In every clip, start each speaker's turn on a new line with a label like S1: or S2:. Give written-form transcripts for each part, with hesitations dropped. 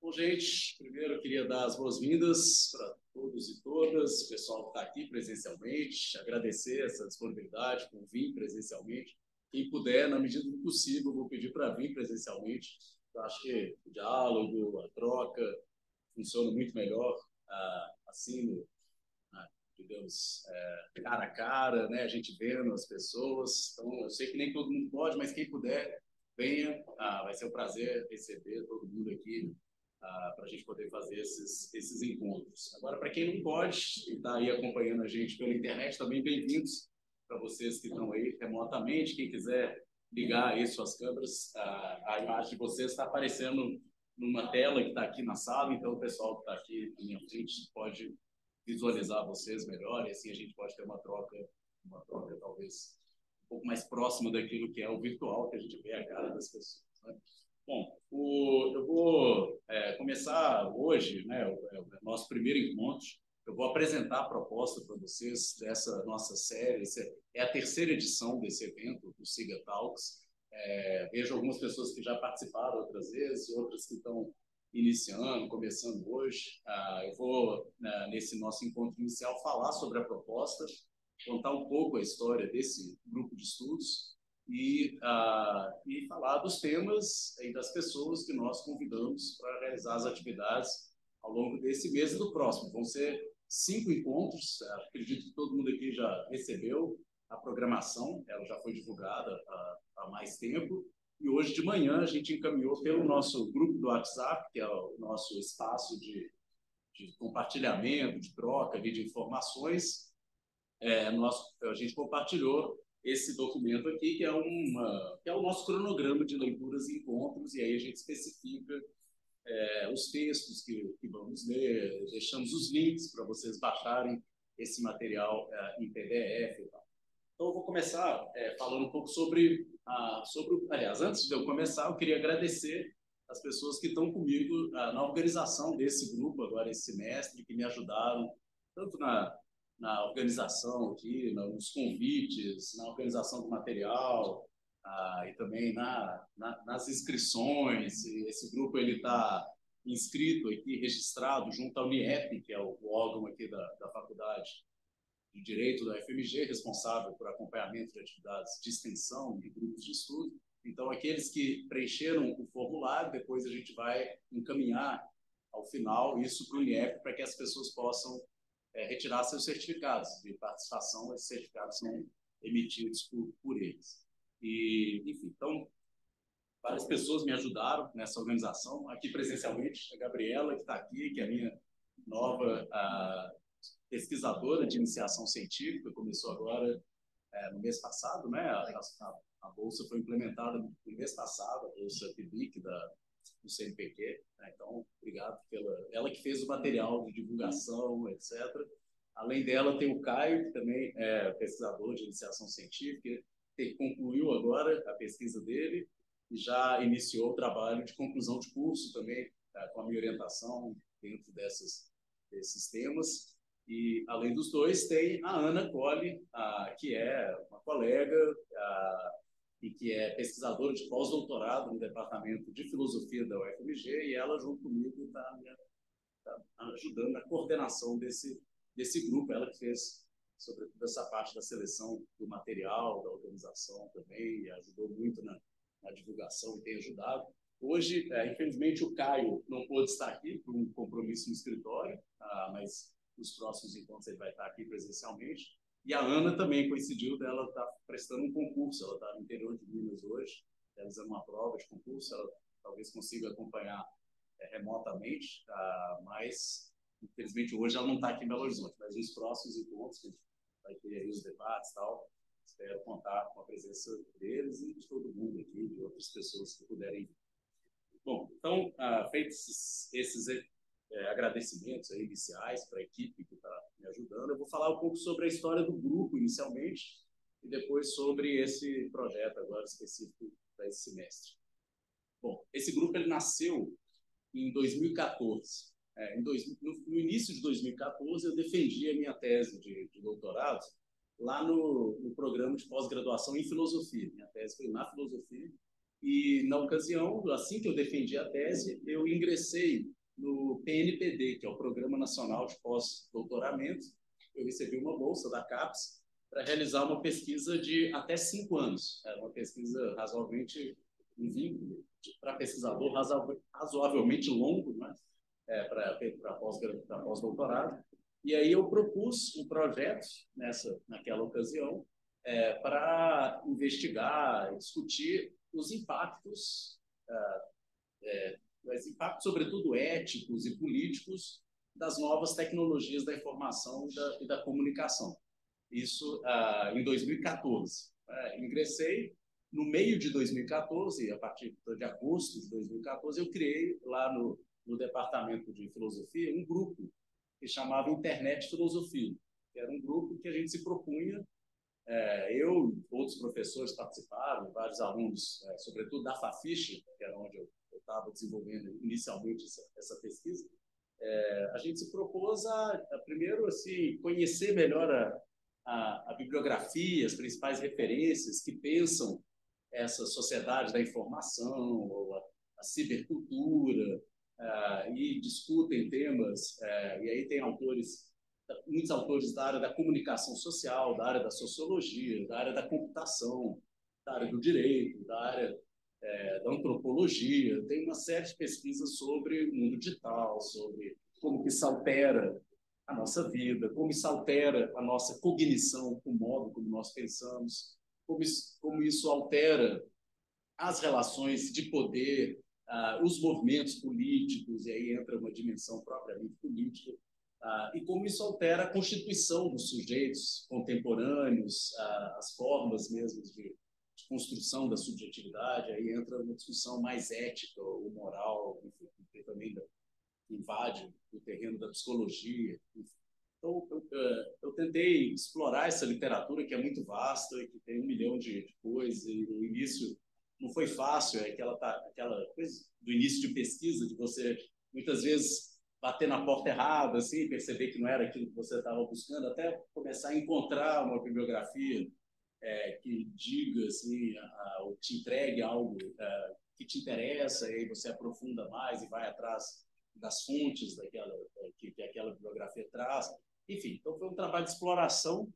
S1: Bom, gente, primeiro eu queria dar as boas-vindas para todos e todas, o pessoal que está aqui presencialmente, agradecer essa disponibilidade por vir presencialmente. Quem puder, na medida do possível, eu vou pedir para vir presencialmente. Eu acho que o diálogo, a troca, funciona muito melhor assim, digamos, cara a cara, né? A gente vendo as pessoas. Então, eu sei que nem todo mundo pode, mas quem puder, venha. Vai ser um prazer receber todo mundo aqui para a gente poder fazer esses encontros. Agora, para quem não pode e está aí acompanhando a gente pela internet, também bem-vindos para vocês que estão aí remotamente. Quem quiser ligar aí suas câmeras, a imagem de vocês está aparecendo numa tela que está aqui na sala, então o pessoal que está aqui na minha frente pode visualizar vocês melhor e assim a gente pode ter uma troca talvez um pouco mais próxima daquilo que é o virtual, que a gente vê a cara das pessoas, né? Bom, eu vou começar hoje, né, o nosso primeiro encontro. Eu vou apresentar a proposta para vocês dessa nossa série. Essa é a terceira edição desse evento, o SIGA Talks. Vejo algumas pessoas que já participaram outras vezes, outras que estão iniciando, começando hoje. Eu vou, nesse nosso encontro inicial, falar sobre a proposta, contar um pouco a história desse grupo de estudos e falar dos temas e das pessoas que nós convidamos para realizar as atividades ao longo desse mês e do próximo. Vão ser 5 encontros, acredito que todo mundo aqui já recebeu a programação, ela já foi divulgada há mais tempo, e hoje de manhã a gente encaminhou pelo nosso grupo do WhatsApp, que é o nosso espaço de compartilhamento, de troca de informações. A gente compartilhou esse documento aqui, que é o nosso cronograma de leituras e encontros, e aí a gente especifica os textos que vamos ler, deixamos os links para vocês baixarem esse material em PDF e tal. Então, eu vou começar falando um pouco sobre... Aliás, antes de eu começar, eu queria agradecer as pessoas que estão comigo na organização desse grupo agora esse semestre, que me ajudaram tanto na organização aqui, nos convites, na organização do material, e também nas inscrições. Esse grupo está inscrito aqui, registrado junto à Uniep, que é o órgão aqui da faculdade de Direito da UFMG, responsável por acompanhamento de atividades de extensão e grupos de estudo. Então, aqueles que preencheram o formulário, depois a gente vai encaminhar ao final isso para o Uniep, para que as pessoas possam retirar seus certificados de participação. Esses certificados são emitidos por eles. E, enfim, então, várias pessoas me ajudaram nessa organização. Aqui presencialmente, a Gabriela, que está aqui, que é a minha nova pesquisadora de iniciação científica, começou agora no mês passado, né? A bolsa foi implementada no mês passado, a bolsa PIBIC do CNPq, né? Então, obrigado ela que fez o material de divulgação, etc. Além dela, tem o Caio, que também é pesquisador de iniciação científica, que concluiu agora a pesquisa dele e já iniciou o trabalho de conclusão de curso também, com a minha orientação dentro desses temas. E, além dos dois, tem a Ana Colli, que é uma colega e que é pesquisadora de pós-doutorado no Departamento de Filosofia da UFMG, e ela, junto comigo, está ajudando na coordenação desse grupo. Ela que fez, sobretudo, essa parte da seleção do material, da organização também, e ajudou muito na divulgação e tem ajudado. Hoje, infelizmente, o Caio não pôde estar aqui por um compromisso no escritório, mas nos próximos encontros ele vai estar aqui presencialmente. E a Ana também coincidiu dela estar prestando um concurso. Ela está no interior de Minas hoje, realizando uma prova de concurso. Ela talvez consiga acompanhar remotamente, mas infelizmente hoje ela não está aqui em Belo Horizonte. Mas nos próximos encontros, que a gente vai ter aí os debates e tal, espero contar com a presença deles e de todo mundo aqui, de outras pessoas que puderem vir. Bom, então, feitos esses agradecimentos aí iniciais para a equipe que está me ajudando, eu vou falar um pouco sobre a história do grupo inicialmente e depois sobre esse projeto agora específico para esse semestre. Bom, esse grupo ele nasceu em 2014. No início de 2014, eu defendi a minha tese de doutorado lá no programa de pós-graduação em filosofia. Minha tese foi na filosofia. E, na ocasião, assim que eu defendi a tese, eu ingressei no PNPD, que é o Programa Nacional de Pós-Doutoramento. Eu recebi uma bolsa da CAPES para realizar uma pesquisa de até 5 anos. Era uma pesquisa razoavelmente, um vínculo para pesquisador razoavelmente longo, né? Para pós-doutorado. E aí eu propus um projeto naquela ocasião para investigar, discutir os impactos, sobretudo éticos e políticos, das novas tecnologias da informação e da comunicação. Isso em 2014. Ingressei no meio de 2014, a partir de agosto de 2014, eu criei lá no Departamento de Filosofia um grupo que chamava Internet Filosofia, que era um grupo que a gente se propunha, eu, outros professores participaram, vários alunos, sobretudo da FAFISH, que era onde eu estava desenvolvendo inicialmente essa pesquisa, a gente se propôs primeiro, assim, conhecer melhor a bibliografia, as principais referências que pensam essa sociedade da informação, ou a cibercultura, e discutem temas, e aí tem muitos autores da área da comunicação social, da área da sociologia, da área da computação, da área do direito, da área da antropologia. Tem uma série de pesquisas sobre o mundo digital, sobre como que isso altera a nossa vida, como isso altera a nossa cognição, o modo como nós pensamos, como isso altera as relações de poder, os movimentos políticos, e aí entra uma dimensão propriamente política, e como isso altera a constituição dos sujeitos contemporâneos, as formas mesmo de construção da subjetividade, aí entra uma discussão mais ética ou moral, enfim, que também invade o terreno da psicologia. Então, eu tentei explorar essa literatura, que é muito vasta e que tem 1 milhão de coisas, e no início não foi fácil, aquela coisa do início de pesquisa, de você, muitas vezes, bater na porta errada, assim, perceber que não era aquilo que você estava buscando, até começar a encontrar uma bibliografia que diga, assim, ou te entregue algo que te interessa, e aí você aprofunda mais e vai atrás das fontes que aquela bibliografia traz. Enfim, então foi um trabalho de exploração.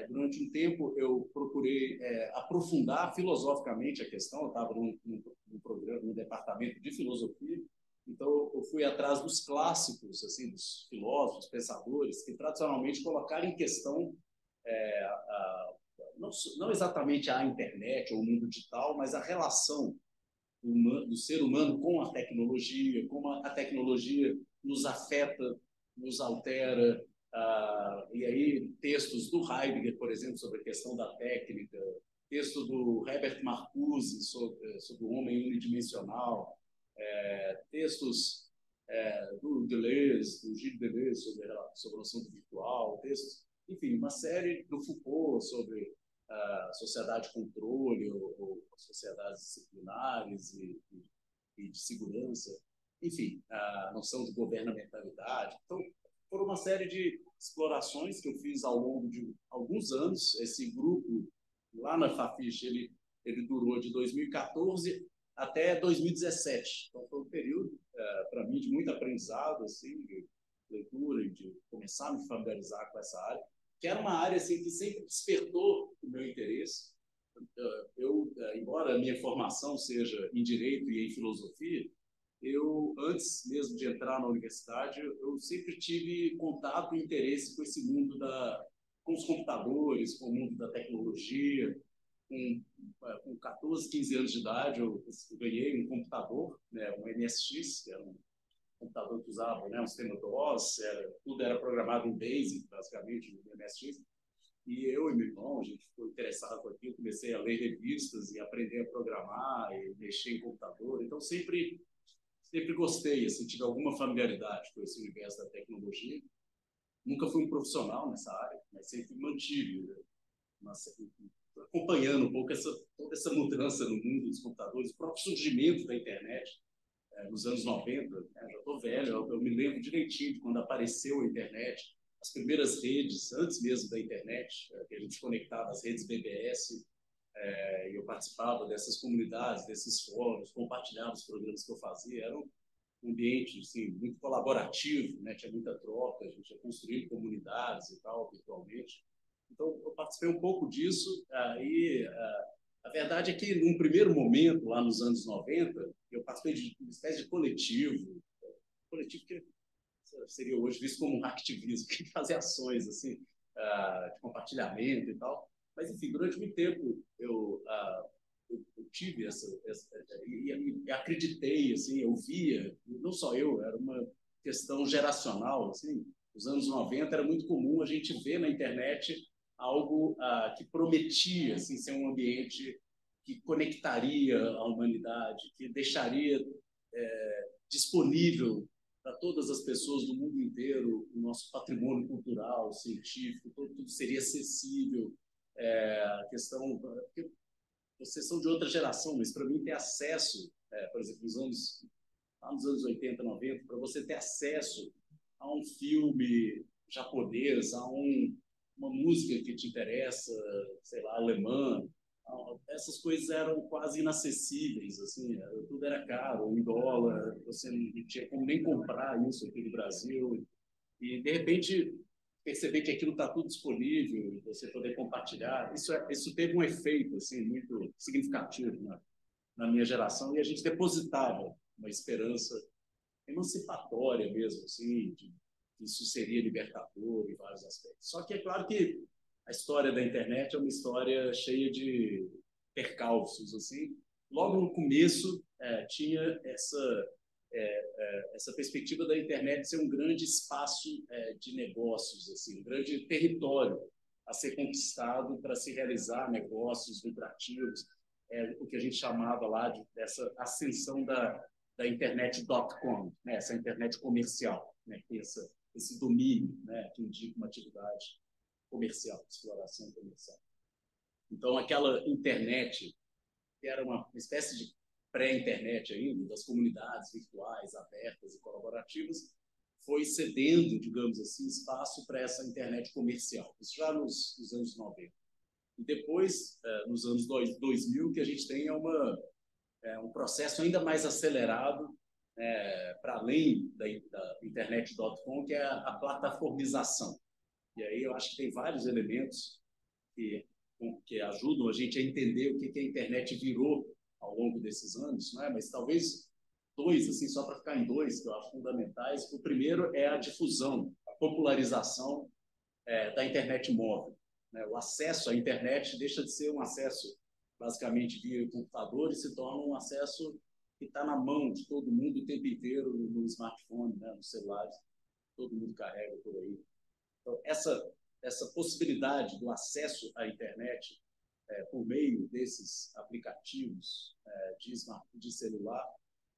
S1: Durante um tempo eu procurei aprofundar filosoficamente a questão. Eu estava num programa, num departamento de filosofia, então eu fui atrás dos clássicos, assim, dos filósofos, pensadores, que tradicionalmente colocaram em questão não exatamente a internet ou o mundo digital, mas a relação do ser humano com a tecnologia, como a tecnologia nos afeta, nos altera. E aí textos do Heidegger, por exemplo, sobre a questão da técnica, texto do Herbert Marcuse sobre o homem unidimensional, textos do Deleuze, do Gilles Deleuze sobre a noção do virtual, textos, enfim, uma série do Foucault sobre sociedade de controle ou sociedades disciplinares e de segurança, enfim, a noção de governamentalidade. Então, foram uma série de explorações que eu fiz ao longo de alguns anos. Esse grupo, lá na FAFISH, ele durou de 2014 até 2017. Então, foi um período, para mim, de muito aprendizado, assim, de leitura e de começar a me familiarizar com essa área, que era uma área assim, que sempre despertou o meu interesse. Embora a minha formação seja em Direito e em Filosofia, antes mesmo de entrar na universidade, eu sempre tive contato e interesse com esse mundo com os computadores, com o mundo da tecnologia. Com 14, 15 anos de idade, eu ganhei um computador, né, um MSX, que era um computador que usava, né, um sistema DOS, tudo era programado em BASIC, basicamente, no MSX. E eu e meu irmão, a gente ficou interessado por aquilo, comecei a ler revistas e aprender a programar e mexer em computador. Então, sempre gostei, assim, tive alguma familiaridade com esse universo da tecnologia. Nunca fui um profissional nessa área, mas sempre mantive, né, acompanhando um pouco toda essa mudança no mundo dos computadores, o próprio surgimento da internet nos anos 90, né? Já estou velho, eu me lembro direitinho de quando apareceu a internet, as primeiras redes, antes mesmo da internet, que a gente conectava às redes BBS, e eu participava dessas comunidades, desses fóruns, compartilhava os programas que eu fazia. um ambiente assim, muito colaborativo, né? Tinha muita troca, a gente ia construindo comunidades e tal, virtualmente. Então, eu participei um pouco disso. Aí, a verdade é que, num primeiro momento, lá nos anos 90, eu participei de uma espécie de coletivo que seria hoje visto como um ativismo, que fazia ações assim, de compartilhamento e tal. Mas, enfim, durante muito tempo eu tive e acreditei, assim, eu via, não só eu, era uma questão geracional, assim, nos anos 90 era muito comum a gente ver na internet algo que prometia, assim, ser um ambiente que conectaria a humanidade, que deixaria disponível para todas as pessoas do mundo inteiro o nosso patrimônio cultural, científico, tudo seria acessível. A questão, porque vocês são de outra geração, mas para mim ter acesso, por exemplo, lá nos anos 80, 90, para você ter acesso a um filme japonês, uma música que te interessa, sei lá, alemã, essas coisas eram quase inacessíveis, assim, tudo era caro, em dólar, você não tinha como nem comprar isso aqui no Brasil, e de repente perceber que aquilo está tudo disponível, você poder compartilhar, isso teve um efeito assim muito significativo na minha geração, e a gente depositava uma esperança emancipatória mesmo, assim, de que isso seria libertador em vários aspectos. Só que é claro que a história da internet é uma história cheia de percalços, assim. Logo no começo tinha essa perspectiva da internet ser um grande espaço de negócios, assim, um grande território a ser conquistado para se realizar negócios lucrativos, o que a gente chamava lá dessa ascensão da internet.com, né, essa internet comercial, né, que esse domínio, né, que indica uma atividade comercial, exploração comercial. Então, aquela internet, que era uma espécie de pré-internet ainda, das comunidades virtuais, abertas e colaborativas, foi cedendo, digamos assim, espaço para essa internet comercial. Isso já nos anos 90. E depois, nos anos 2000, que a gente tem um processo ainda mais acelerado para além da internet.com, que é a plataformização. E aí eu acho que tem vários elementos que ajudam a gente a entender o que a internet virou ao longo desses anos, né? Mas talvez dois, assim, só para ficar em dois, que eu acho fundamentais. O primeiro é a difusão, a popularização da internet móvel, né? O acesso à internet deixa de ser um acesso basicamente via computador e se torna um acesso que está na mão de todo mundo o tempo inteiro no smartphone, né? Nos celulares, todo mundo carrega por aí. Então, essa possibilidade do acesso à internet por meio desses aplicativos de celular,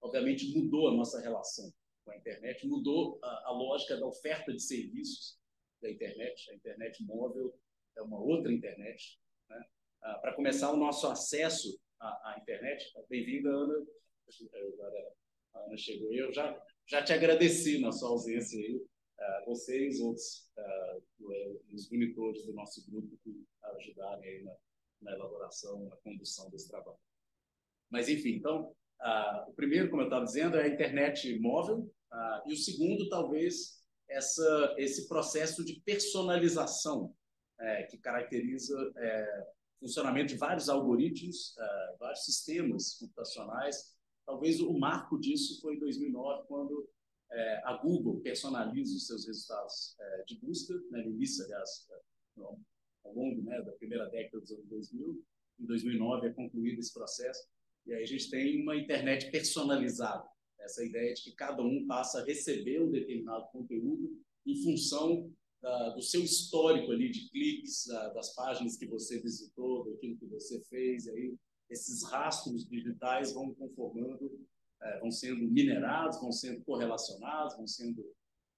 S1: obviamente mudou a nossa relação com a internet, mudou a lógica da oferta de serviços da internet. A internet móvel é uma outra internet, né? Para começar, o nosso acesso à internet, bem-vinda, Ana. Agora a Ana chegou e eu já te agradeci na sua ausência aí, você e os outros, os monitores do nosso grupo que ajudarem aí na elaboração, na condução desse trabalho. Mas, enfim, então, o primeiro, como eu estava dizendo, é a internet móvel, e o segundo, talvez, esse processo de personalização que caracteriza o funcionamento de vários algoritmos, vários sistemas computacionais. Talvez o marco disso foi em 2009, quando a Google personaliza os seus resultados de busca, né, no início, aliás, ao longo, né, da primeira década dos anos 2000. Em 2009 é concluído esse processo, e aí a gente tem uma internet personalizada, essa ideia de que cada um passa a receber um determinado conteúdo em função do seu histórico ali de cliques, das páginas que você visitou, daquilo que você fez, e aí esses rastros digitais vão conformando, vão sendo minerados, vão sendo correlacionados, vão sendo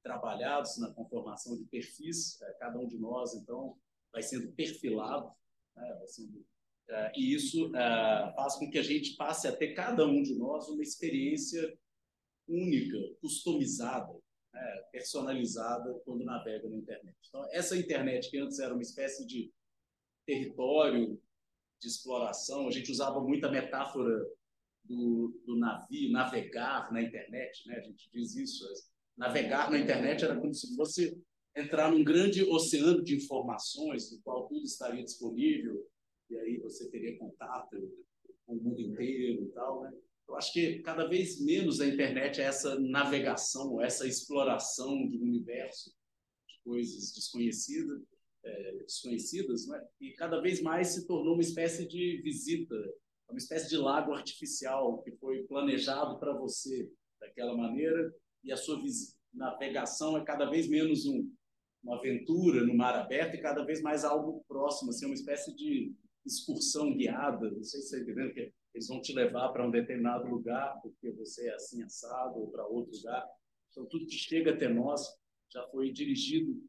S1: trabalhados na conformação de perfis. Cada um de nós, então, vai sendo perfilado, né? E isso faz com que a gente passe a ter, cada um de nós, uma experiência única, customizada, personalizada quando navega na internet. Então, essa internet que antes era uma espécie de território de exploração, a gente usava muita metáfora do navio, navegar na internet, né? A gente diz isso. Navegar na internet era como se fosse entrar num grande oceano de informações, no qual tudo estaria disponível, e aí você teria contato com o mundo inteiro e tal, né? Eu acho que cada vez menos a internet é essa navegação, essa exploração de um universo de coisas desconhecidas, né? E cada vez mais se tornou uma espécie de visita, uma espécie de lago artificial que foi planejado para você daquela maneira, e a sua navegação é cada vez menos uma aventura no mar aberto e cada vez mais algo próximo, assim, uma espécie de excursão guiada. Não sei se você está entendendo, que eles vão te levar para um determinado lugar porque você é assim assado, ou para outro lugar. Então, tudo que chega até nós já foi dirigido,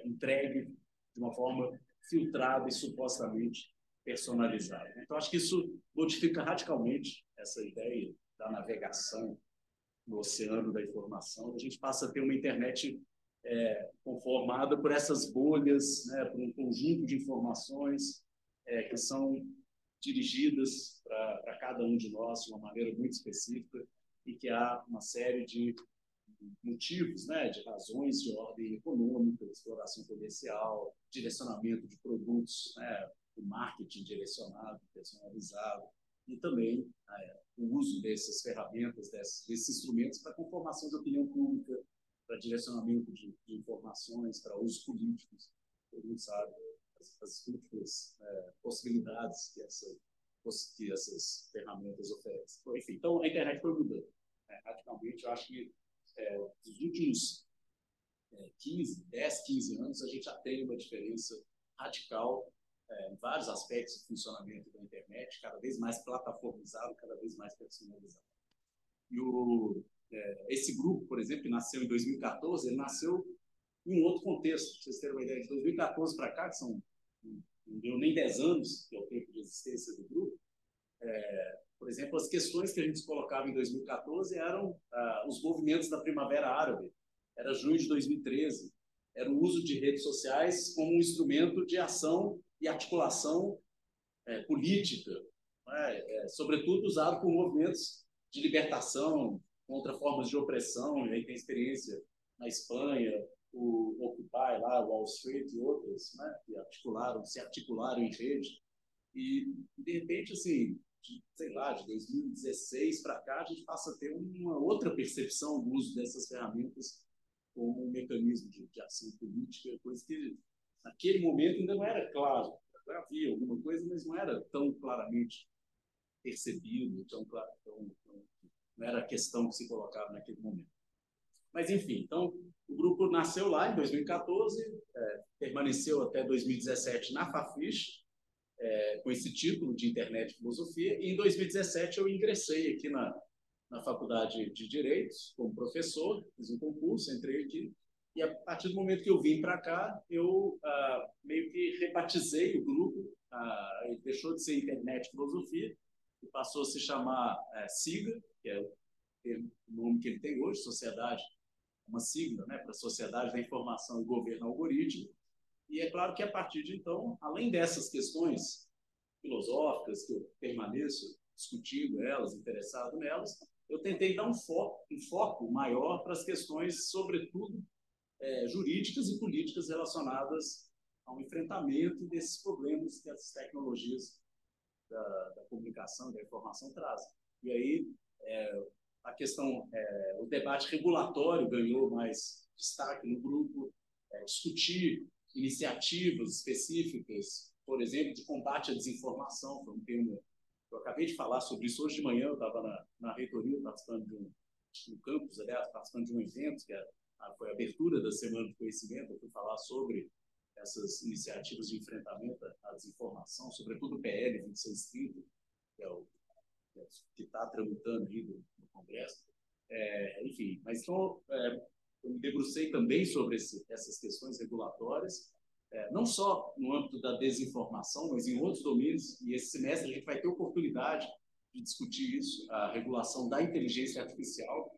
S1: entregue de uma forma filtrada e supostamente personalizada. Então, acho que isso modifica radicalmente essa ideia da navegação no oceano da informação. A gente passa a ter uma internet conformada por essas bolhas, né, por um conjunto de informações que são dirigidas para cada um de nós de uma maneira muito específica, e que há uma série de motivos, né, de razões de ordem econômica, exploração comercial, direcionamento de produtos, né, o marketing direcionado, personalizado, e também o uso dessas ferramentas, desses instrumentos para conformação de opinião pública, para direcionamento de informações, para usos políticos. Todo mundo sabe as múltiplas possibilidades que essas ferramentas oferecem. Enfim, então a internet foi mudando, né, radicalmente. Eu acho que nos últimos 10, 15 anos, a gente já tem uma diferença radical em vários aspectos do funcionamento da internet, cada vez mais plataformizado, cada vez mais personalizado. E esse grupo, por exemplo, que nasceu em 2014, ele nasceu em um outro contexto. Para vocês terem uma ideia, de 2014 para cá, que não deu nem 10 anos, que é o tempo de existência do grupo, por exemplo, as questões que a gente colocava em 2014 eram os movimentos da Primavera Árabe, era junho de 2013, era o uso de redes sociais como um instrumento de ação e articulação política, sobretudo usado por movimentos de libertação contra formas de opressão. E aí tem experiência na Espanha, o Occupy, lá, Wall Street e outras, né, que se articularam em rede. E, de repente, assim, sei lá, de 2016 para cá, a gente passa a ter uma outra percepção do uso dessas ferramentas como um mecanismo de ação política, coisa que naquele momento ainda não era claro. Havia alguma coisa, mas não era tão claramente percebido, não era a questão que se colocava naquele momento. Mas, enfim, então, o grupo nasceu lá em 2014, permaneceu até 2017 na Fafiche, com esse título de Internet e Filosofia, e em 2017 eu ingressei aqui na Faculdade de Direitos como professor, fiz um concurso, entrei aqui, e a partir do momento que eu vim para cá, eu meio que rebatizei o grupo, ele deixou de ser Internet e Filosofia, e passou a se chamar SIGA, que é o nome que ele tem hoje, Sociedade, uma sigla, né, para Sociedade da Informação e Governo Algoritmo. E é claro que, a partir de então, além dessas questões filosóficas, que eu permaneço discutindo elas, interessado nelas, eu tentei dar um foco maior para as questões, sobretudo, jurídicas e políticas relacionadas ao enfrentamento desses problemas que essas tecnologias da comunicação, da informação trazem. E aí, a questão, o debate regulatório ganhou mais destaque no grupo, discutir iniciativas específicas, por exemplo, de combate à desinformação, foi um tema que eu acabei de falar sobre isso hoje de manhã. Eu estava na reitoria participando de um campus, aliás, participando de um evento, que foi a abertura da Semana do Conhecimento. Eu fui falar sobre essas iniciativas de enfrentamento à desinformação, sobretudo o PL 2630, que é o que está tramitando aí no Congresso. Enfim, mas então, eu me debrucei também sobre essas questões regulatórias, não só no âmbito da desinformação, mas em outros domínios, e esse semestre a gente vai ter oportunidade de discutir isso, a regulação da inteligência artificial.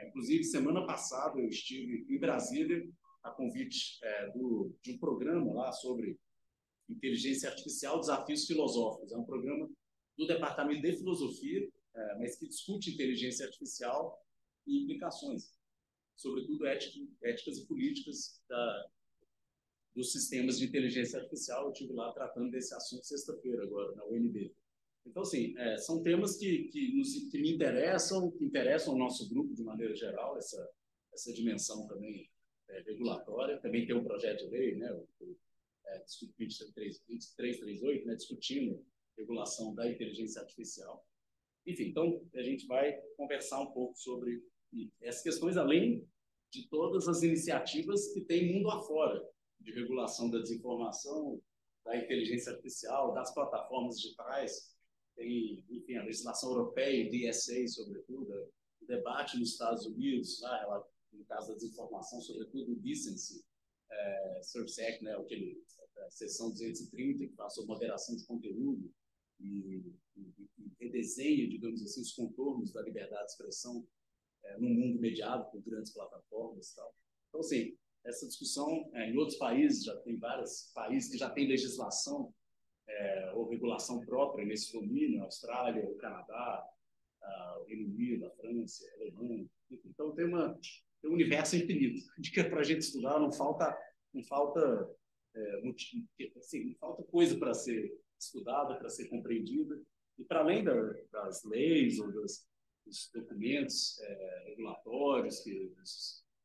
S1: Inclusive, semana passada eu estive em Brasília, a convite de um programa lá sobre inteligência artificial, desafios filosóficos. É um programa do Departamento de Filosofia, mas que discute inteligência artificial e implicações, sobretudo éticas e políticas dos sistemas de inteligência artificial. Eu estive lá tratando desse assunto sexta-feira, agora, na UNB. Então, assim, são temas que me interessam, que interessam o nosso grupo de maneira geral, essa dimensão também regulatória. Também tem um projeto de lei, né, o 2338, né, discutindo regulação da inteligência artificial. Enfim, então, a gente vai conversar um pouco sobre essas questões, além de todas as iniciativas que tem mundo afora, de regulação da desinformação, da inteligência artificial, das plataformas digitais. Tem, enfim, a legislação europeia, DSA, sobretudo, o debate nos Estados Unidos, no caso da desinformação, sobretudo o Decency Service Act, né, a seção 230, que fala sobre moderação de conteúdo e redesenha, digamos assim, os contornos da liberdade de expressão no mundo mediado por grandes plataformas e tal. Então, assim, essa discussão, em outros países, já tem vários países que já têm legislação ou regulação própria nesse domínio, a Austrália, o Canadá, o Reino Unido, a França, a Alemanha. Então, tem um universo infinito de que para a gente estudar não falta assim, não falta coisa para ser estudada, para ser compreendida. E para além das leis ou dos documentos regulatórios que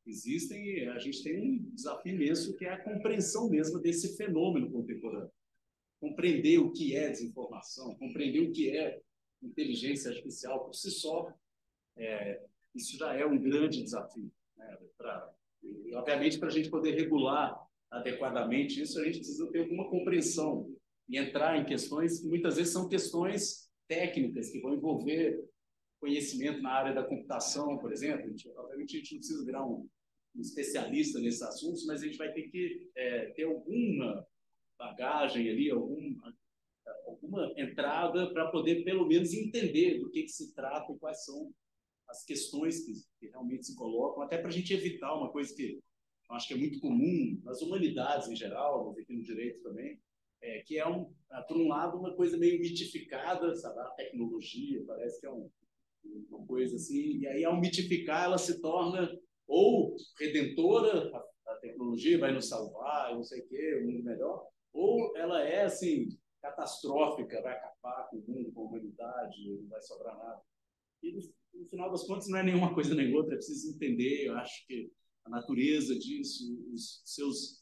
S1: existem, a gente tem um desafio imenso que é a compreensão mesmo desse fenômeno contemporâneo. Compreender o que é desinformação, compreender o que é inteligência artificial por si só, isso já é um grande desafio. Né? E, obviamente, para a gente poder regular adequadamente isso, a gente precisa ter alguma compreensão e entrar em questões que muitas vezes são questões técnicas, que vão envolver conhecimento na área da computação, por exemplo. Obviamente, a gente não precisa virar um especialista nesses assuntos, mas a gente vai ter que ter alguma bagagem ali, alguma entrada para poder, pelo menos, entender do que se trata e quais são as questões que realmente se colocam, até para a gente evitar uma coisa que eu acho que é muito comum nas humanidades em geral, mas aqui no direito também, que é, por um lado, uma coisa meio mitificada, sabe? A tecnologia parece que é uma coisa assim, e aí, ao mitificar, ela se torna ou redentora, a tecnologia vai nos salvar, não sei o quê, o mundo melhor, ou ela é, assim, catastrófica, vai acabar com o mundo, com a humanidade, não vai sobrar nada. E, no final das contas, não é nenhuma coisa nem outra, é preciso entender, eu acho que a natureza disso, os seus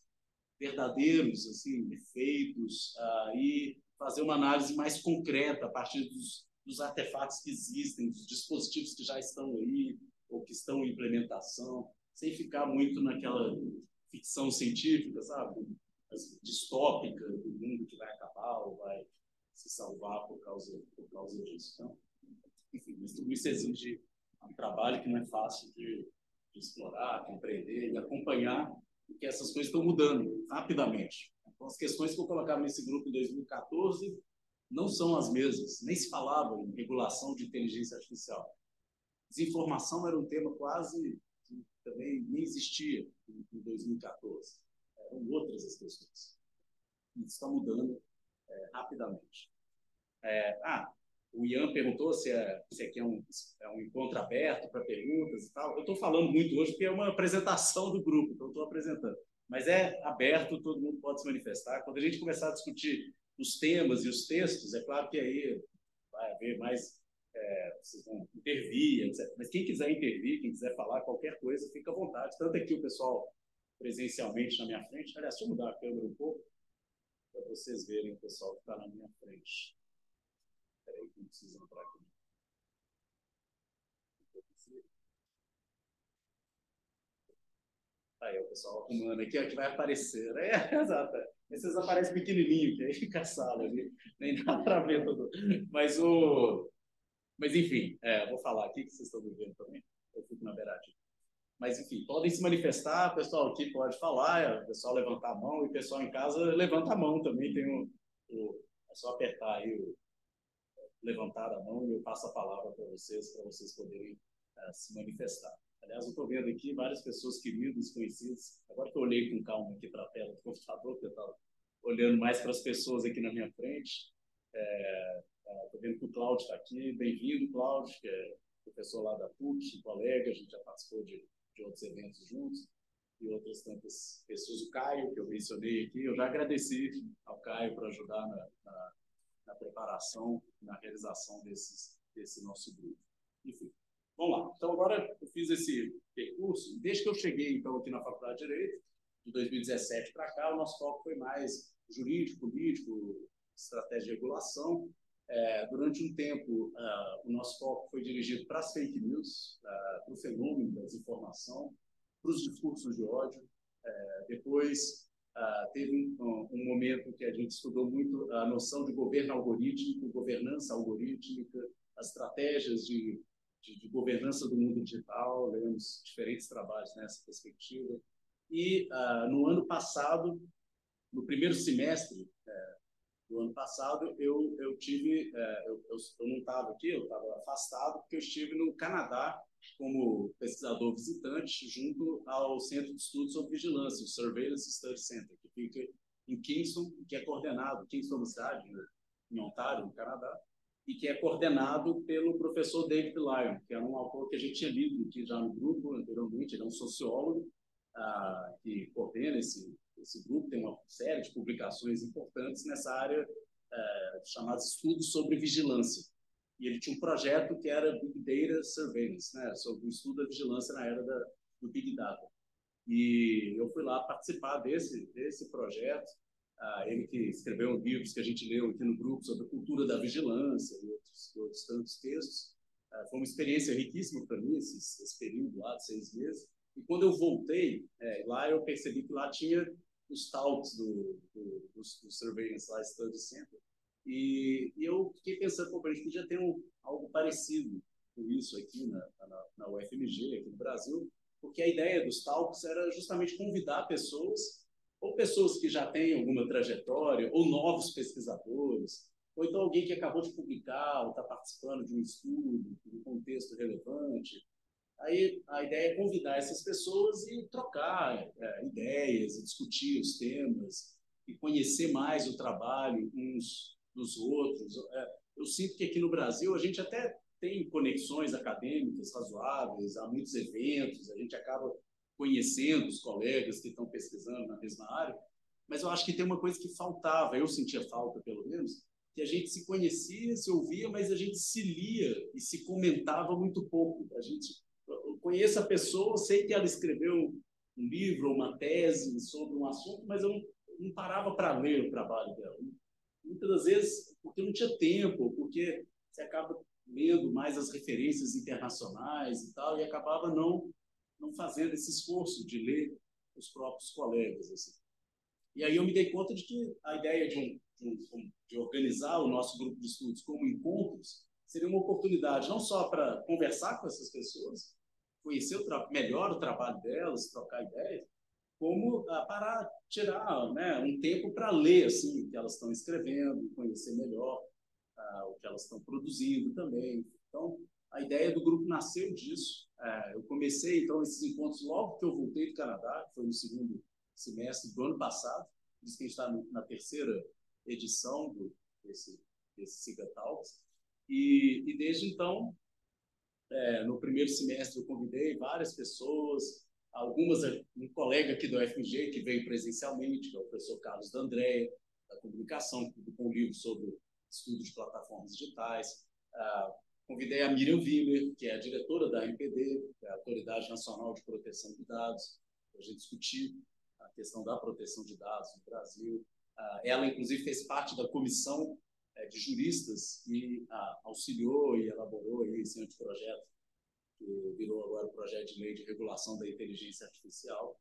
S1: verdadeiros assim, efeitos, e fazer uma análise mais concreta a partir dos artefatos que existem, dos dispositivos que já estão aí, ou que estão em implementação, sem ficar muito naquela ficção científica, sabe? Distópica, do mundo que vai acabar ou vai se salvar por causa disso. Então, enfim, mas tudo isso exige um trabalho que não é fácil de explorar, compreender e acompanhar, porque essas coisas estão mudando rapidamente. Então, as questões que eu colocava nesse grupo em 2014 não são as mesmas, nem se falava em regulação de inteligência artificial. Desinformação era um tema quase que também nem existia em 2014. Eram outras as questões. Isso está mudando rapidamente. O Ian perguntou se aqui é um encontro aberto para perguntas e tal. Eu estou falando muito hoje porque é uma apresentação do grupo, então eu estou apresentando. Mas é aberto, todo mundo pode se manifestar. Quando a gente começar a discutir os temas e os textos, é claro que aí vai haver mais, vocês vão intervir, etc. Mas quem quiser intervir, quem quiser falar qualquer coisa, fica à vontade. Tanto aqui o pessoal presencialmente na minha frente. Aliás, deixa eu mudar a câmera um pouco para vocês verem o pessoal que está na minha frente. Espera aí, que não precisa entrar aqui. Aí, o pessoal arrumando aqui, que vai aparecer. Exato. Esses aparecem pequenininho, que aí fica a sala ali, nem dá para ver todo. Mas enfim, vou falar aqui que vocês estão me vendo também. Eu fico na beiradinha. Mas enfim, podem se manifestar, o pessoal aqui pode falar, o pessoal levantar a mão, e o pessoal em casa levanta a mão também. É só apertar aí, levantar a mão e eu passo a palavra para vocês poderem se manifestar. Aliás, eu estou vendo aqui várias pessoas queridas, conhecidas. Agora que eu olhei com calma aqui para a tela do computador, porque eu estava olhando mais para as pessoas aqui na minha frente. Estou vendo que o Cláudio está aqui. Bem-vindo, Cláudio, que é professor lá da PUC, colega, a gente já participou de outros eventos juntos, e outras tantas pessoas. O Caio, que eu mencionei aqui, eu já agradeci ao Caio por ajudar na preparação, na realização desse nosso grupo. Enfim, vamos lá. Então, agora eu fiz esse percurso, desde que eu cheguei, então, aqui na Faculdade de Direito, de 2017 para cá, o nosso foco foi mais jurídico, político, estratégia de regulação. Durante um tempo, o nosso foco foi dirigido para as fake news, para o fenômeno da desinformação, para os discursos de ódio. Depois, teve um momento que a gente estudou muito a noção de governo algorítmico, governança algorítmica, as estratégias de governança do mundo digital, lemos diferentes trabalhos nessa perspectiva. E, no ano passado, no primeiro semestre do ano passado, eu não estava aqui, eu estava afastado, porque eu estive no Canadá como pesquisador visitante junto ao Centro de Estudos sobre Vigilância, o Surveillance Study Center, que fica em Kingston, que é coordenado, Kingston é uma cidade, em Ontário, no Canadá, e que é coordenado pelo professor David Lyon, que é um autor que a gente tinha lido aqui já no grupo anteriormente. Ele é um sociólogo que coordena esse grupo, tem uma série de publicações importantes nessa área chamada Estudos sobre Vigilância. E ele tinha um projeto que era Big Data Surveillance, né, sobre o estudo da vigilância na era do Big Data. E eu fui lá participar desse projeto. Ele que escreveu livros que a gente leu aqui no grupo sobre a cultura da vigilância e outros tantos textos. Foi uma experiência riquíssima para mim, esse período lá de 6 meses. E quando eu voltei, lá eu percebi que lá tinha os talks do Surveillance Study Center. E eu fiquei pensando, a gente podia ter algo parecido com isso aqui na UFMG, aqui no Brasil, porque a ideia dos talks era justamente convidar pessoas, ou pessoas que já têm alguma trajetória, ou novos pesquisadores, ou então alguém que acabou de publicar, ou está participando de um estudo, de um contexto relevante. Aí a ideia é convidar essas pessoas e trocar ideias, e discutir os temas, e conhecer mais o trabalho uns dos outros. Eu sinto que aqui no Brasil a gente até tem conexões acadêmicas razoáveis, há muitos eventos, a gente acaba conhecendo os colegas que estão pesquisando na mesma área, mas eu acho que tem uma coisa que faltava, eu sentia falta pelo menos, que a gente se conhecia, se ouvia, mas a gente se lia e se comentava muito pouco. Eu conheço a pessoa, sei que ela escreveu um livro, uma tese sobre um assunto, mas eu não parava para ler o trabalho dela. Muitas das vezes, porque não tinha tempo, porque você acaba lendo mais as referências internacionais e tal, e acabava não fazendo esse esforço de ler os próprios colegas. Assim. E aí eu me dei conta de que a ideia de organizar o nosso grupo de estudos como encontros seria uma oportunidade não só para conversar com essas pessoas, conhecer melhor o trabalho delas, trocar ideias, como para tirar, né, um tempo para ler assim, o que elas estão escrevendo, conhecer melhor o que elas estão produzindo também. Então, a ideia do grupo nasceu disso. Eu comecei, então, esses encontros logo que eu voltei do Canadá, que foi no segundo semestre do ano passado. Diz que a gente está na terceira edição desse SIGA Talks. E desde então, no primeiro semestre, eu convidei várias pessoas, algumas, um colega aqui do UFMG que veio presencialmente, que é o professor Carlos D'Andrea, da comunicação, que publicou um livro sobre estudo de plataformas digitais. Convidei a Miriam Wimmer, que é a diretora da ANPD, que é a Autoridade Nacional de Proteção de Dados, para a gente discutir a questão da proteção de dados no Brasil. Ela, inclusive, fez parte da comissão de juristas que auxiliou e elaborou esse anteprojeto, que virou agora o projeto de lei de regulação da inteligência artificial.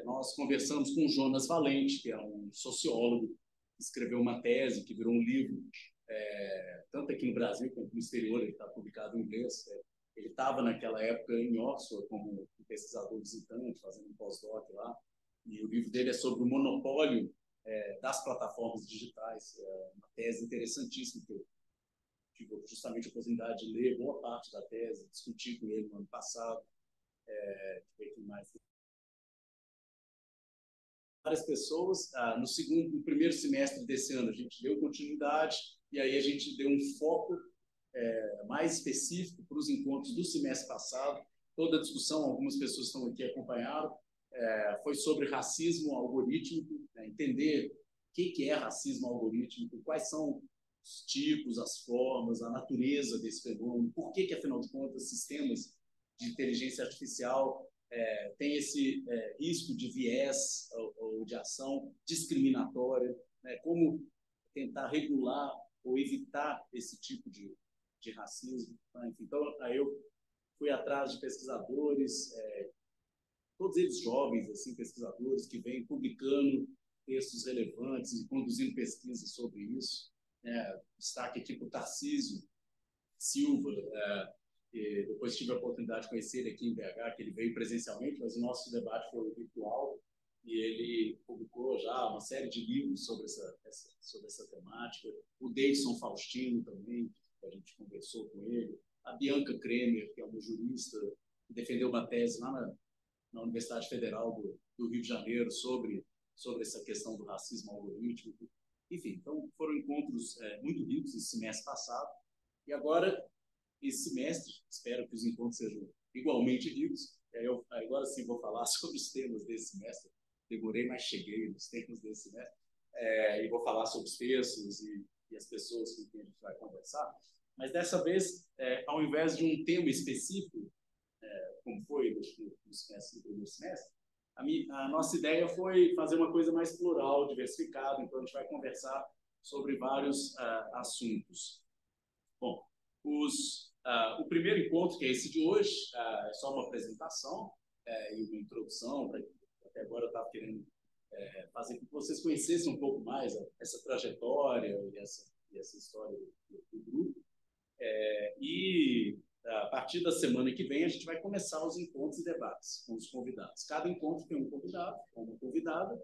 S1: Nós conversamos com o Jonas Valente, que é um sociólogo, que escreveu uma tese, que virou um livro, tanto aqui no Brasil quanto no exterior, ele está publicado em inglês. Ele estava naquela época em Oxford como pesquisador visitante, fazendo um pós-doc lá, e o livro dele é sobre o monopólio das plataformas digitais. Uma tese interessantíssima que eu tive justamente a oportunidade de ler boa parte da tese, discutir com ele no ano passado. Mais várias pessoas. No primeiro semestre desse ano, a gente deu continuidade e aí a gente deu um foco mais específico para os encontros do semestre passado. Toda a discussão, algumas pessoas estão aqui acompanhando, foi sobre racismo algorítmico, entender o que é racismo algorítmico, quais são os tipos, as formas, a natureza desse fenômeno, por que afinal de contas, sistemas de inteligência artificial tem esse risco de viés ou de ação discriminatória, como tentar regular ou evitar esse tipo de racismo. Então, aí eu fui atrás de pesquisadores, todos eles jovens, assim, pesquisadores que vêm publicando textos relevantes e conduzindo pesquisas sobre isso. Destaque aqui para o Tarcísio Silva, e depois tive a oportunidade de conhecer ele aqui em BH, que ele veio presencialmente, mas o nosso debate foi virtual, e ele publicou já uma série de livros sobre essa temática. O Deison Faustino também, que a gente conversou com ele. A Bianca Kremer, que é uma jurista, que defendeu uma tese lá na Universidade Federal do Rio de Janeiro sobre essa questão do racismo algorítmico. Enfim, então foram encontros muito ricos esse semestre passado. E agora, esse semestre, espero que os encontros sejam igualmente ricos. Agora sim vou falar sobre os temas desse semestre. Demorei, mas cheguei nos temas desse semestre. E vou falar sobre os textos e as pessoas com quem a gente vai conversar. Mas dessa vez, ao invés de um tema específico, como foi no primeiro semestre, a nossa ideia foi fazer uma coisa mais plural, diversificada. Então, a gente vai conversar sobre vários assuntos. Bom, o primeiro encontro, que é esse de hoje, é só uma apresentação e uma introdução. Até agora eu estava querendo fazer com que vocês conhecessem um pouco mais essa trajetória e essa história do grupo. A partir da semana que vem, a gente vai começar os encontros e debates com os convidados. Cada encontro tem um convidado ou uma convidada,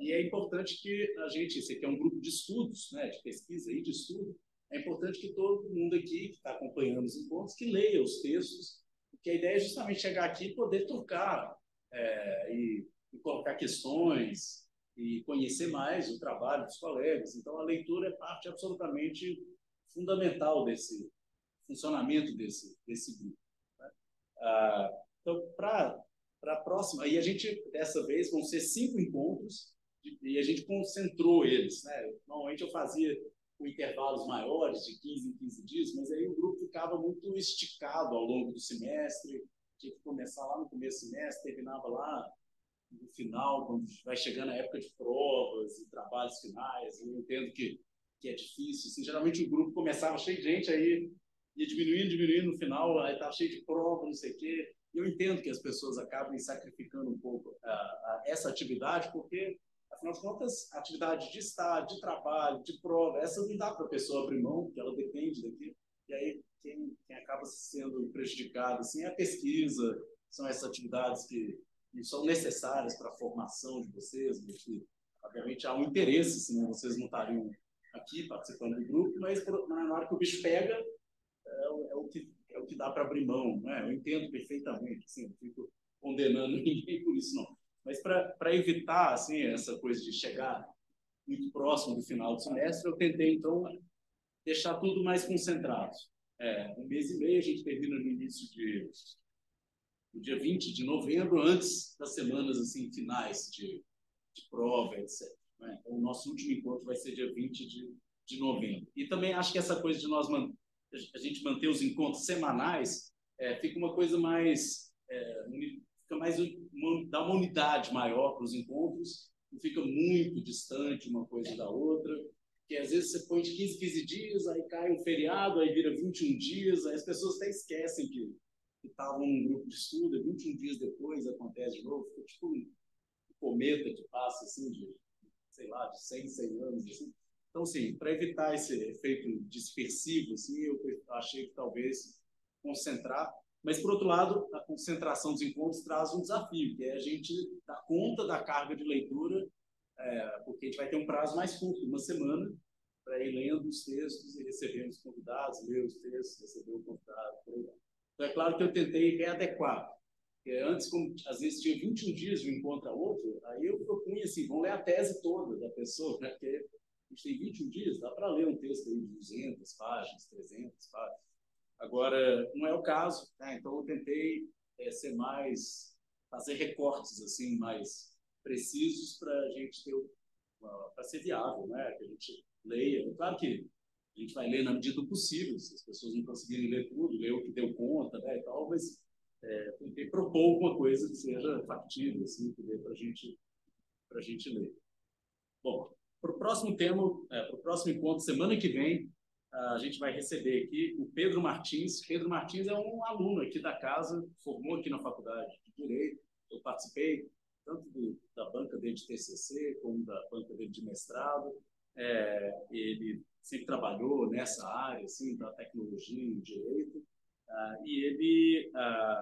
S1: e é importante que esse aqui é um grupo de estudos, de pesquisa e de estudo, é importante que todo mundo aqui que está acompanhando os encontros, que leia os textos, porque a ideia é justamente chegar aqui e poder trocar e colocar questões e conhecer mais o trabalho dos colegas. Então, a leitura é parte absolutamente fundamental desse funcionamento desse grupo. Então, para a próxima, aí a gente, dessa vez, vão ser 5 encontros e a gente concentrou eles. Normalmente eu fazia com intervalos maiores, de 15 em 15 dias, mas aí o grupo ficava muito esticado ao longo do semestre, tinha que começar lá no começo do semestre, terminava lá no final, quando vai chegando a época de provas e trabalhos finais. Eu entendo que é difícil. Assim, geralmente o grupo começava cheio de gente, aí ia diminuindo no final, aí estava cheio de prova, não sei o quê. E eu entendo que as pessoas acabem sacrificando um pouco essa atividade, porque, afinal de contas, a atividade de estágio, de trabalho, de prova, essa não dá para a pessoa abrir mão, porque ela depende daqui. E aí quem acaba sendo prejudicado assim, é a pesquisa, são essas atividades que são necessárias para a formação de vocês, que, obviamente, há um interesse, senão vocês não estariam aqui participando do grupo, mas na hora que o bicho pega, é o que dá para abrir mão. Eu entendo perfeitamente, assim, não fico condenando ninguém por isso, não. Mas para evitar assim, essa coisa de chegar muito próximo do final do semestre, eu tentei, então, deixar tudo mais concentrado. 1 mês e meio, a gente termina no início no dia 20 de novembro, antes das semanas assim, finais de prova, etc. Então, o nosso último encontro vai ser dia 20 de novembro. E também acho que essa coisa de a gente manter os encontros semanais fica uma coisa mais... fica mais dá uma unidade maior para os encontros, não fica muito distante uma coisa da outra, porque às vezes você põe de 15 dias, aí cai um feriado, aí vira 21 dias, aí as pessoas até esquecem que estavam num grupo de estudo, e 21 dias depois acontece de novo, fica tipo um cometa que passa, assim, sei lá, de 100 anos, assim. Então, assim, para evitar esse efeito dispersivo, assim, eu achei que talvez concentrar. Mas, por outro lado, a concentração dos encontros traz um desafio, que é a gente dar conta da carga de leitura, porque a gente vai ter um prazo mais curto, uma semana, para ir lendo os textos e recebendo os convidados, ler os textos, receber o convidado. Então, é claro que eu tentei readequar Antes, como às vezes tinha 21 dias de um encontro a outro, aí eu propunha assim, vamos ler a tese toda da pessoa, né? Porque a gente tem 21 dias, dá para ler um texto aí de 200 páginas, 300 páginas. Agora, não é o caso, tá? Então eu tentei fazer recortes assim, mais precisos para a gente ter, para ser viável, né? Que a gente leia. Claro que a gente vai ler na medida do possível, se as pessoas não conseguirem ler tudo, ler o que deu conta, né, e tal, mas tentei propor alguma coisa que seja factível, assim, que dê para a gente ler. Bom, para o próximo tema, para o próximo encontro, semana que vem, a gente vai receber aqui o Pedro Martins. Pedro Martins é um aluno aqui da casa, formou aqui na Faculdade de Direito. Eu participei tanto da banca dele de TCC, como da banca dele de mestrado. Ele sempre trabalhou nessa área, assim, da tecnologia e direito.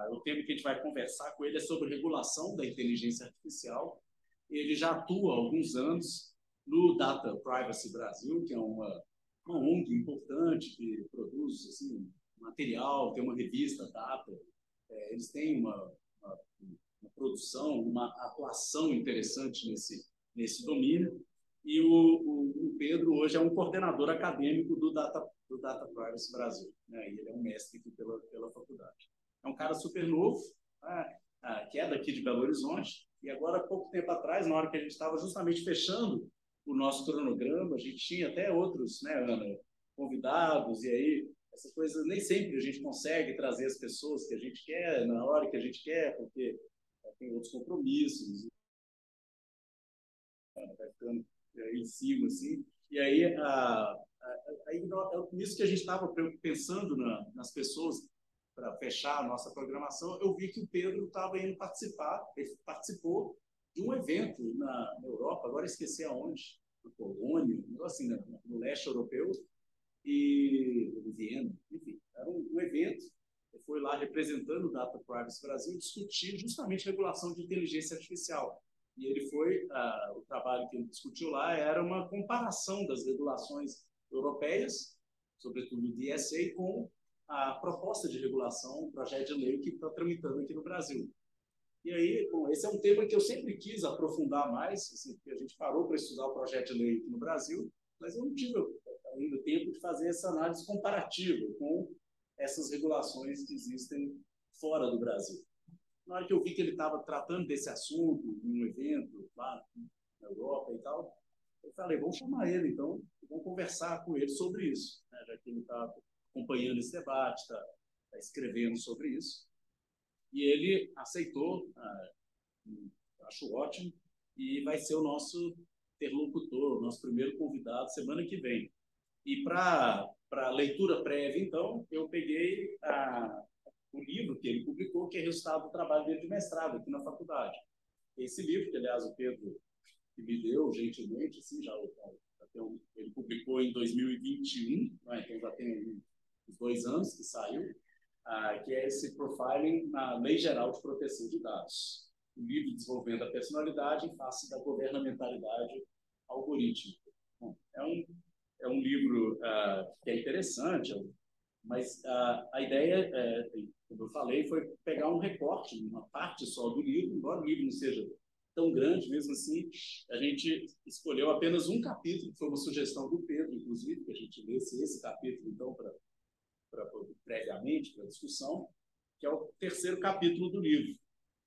S1: O tema que a gente vai conversar com ele é sobre regulação da inteligência artificial. Ele já atua há alguns anos no Data Privacy Brasil, que é uma ONG importante que produz assim, material, tem uma revista Data. Eles têm uma produção, uma atuação interessante nesse domínio. E o Pedro hoje é um coordenador acadêmico do Data Privacy Brasil, né? E ele é um mestre aqui pela faculdade. É um cara super novo, né? Que é daqui de Belo Horizonte, e agora, há pouco tempo atrás, na hora que a gente estava justamente fechando o nosso cronograma, a gente tinha até outros, né, Ana, convidados, e aí essas coisas nem sempre a gente consegue trazer as pessoas que a gente quer, na hora que a gente quer, porque tem outros compromissos, vai ficando em cima, assim. E aí, nisso que a gente estava pensando nas pessoas para fechar a nossa programação, eu vi que o Pedro estava indo participar, ele participou de um evento na Europa, agora esqueci aonde, na Polônia, assim, no leste europeu, e Viena, enfim, era um evento. Ele foi lá representando o Data Privacy Brasil discutir justamente regulação de inteligência artificial. E ele foi, o trabalho que ele discutiu lá era uma comparação das regulações europeias, sobretudo o DSA, com a proposta de regulação, o projeto de lei que está tramitando aqui no Brasil. E aí, bom, esse é um tema que eu sempre quis aprofundar mais, assim, porque a gente parou para estudar o projeto de lei aqui no Brasil, mas eu não tive ainda tempo de fazer essa análise comparativa com essas regulações que existem fora do Brasil. Na hora que eu vi que ele estava tratando desse assunto em um evento lá na Europa e tal, eu falei, vamos chamar ele, então, vamos conversar com ele sobre isso, né? Já que ele está acompanhando esse debate, está escrevendo sobre isso. E ele aceitou, acho ótimo, e vai ser o nosso interlocutor, o nosso primeiro convidado semana que vem. E para leitura prévia, então, eu peguei o livro que ele publicou, que é resultado do trabalho dele de mestrado aqui na faculdade. Esse livro, que, aliás, o Pedro que me deu, gentilmente, assim, ele publicou em 2021, né, então já tem uns 2 anos que saiu, que é esse Profiling na Lei Geral de Proteção de Dados. Um livro desenvolvendo a personalidade em face da governamentalidade algorítmica. Bom, é um livro que é interessante, mas a ideia, como eu falei, foi pegar um recorte, uma parte só do livro, embora o livro não seja tão grande, mesmo assim, a gente escolheu apenas um capítulo, que foi uma sugestão do Pedro, inclusive, que a gente lesse esse capítulo, então, previamente, para a discussão, que é o 3º capítulo do livro,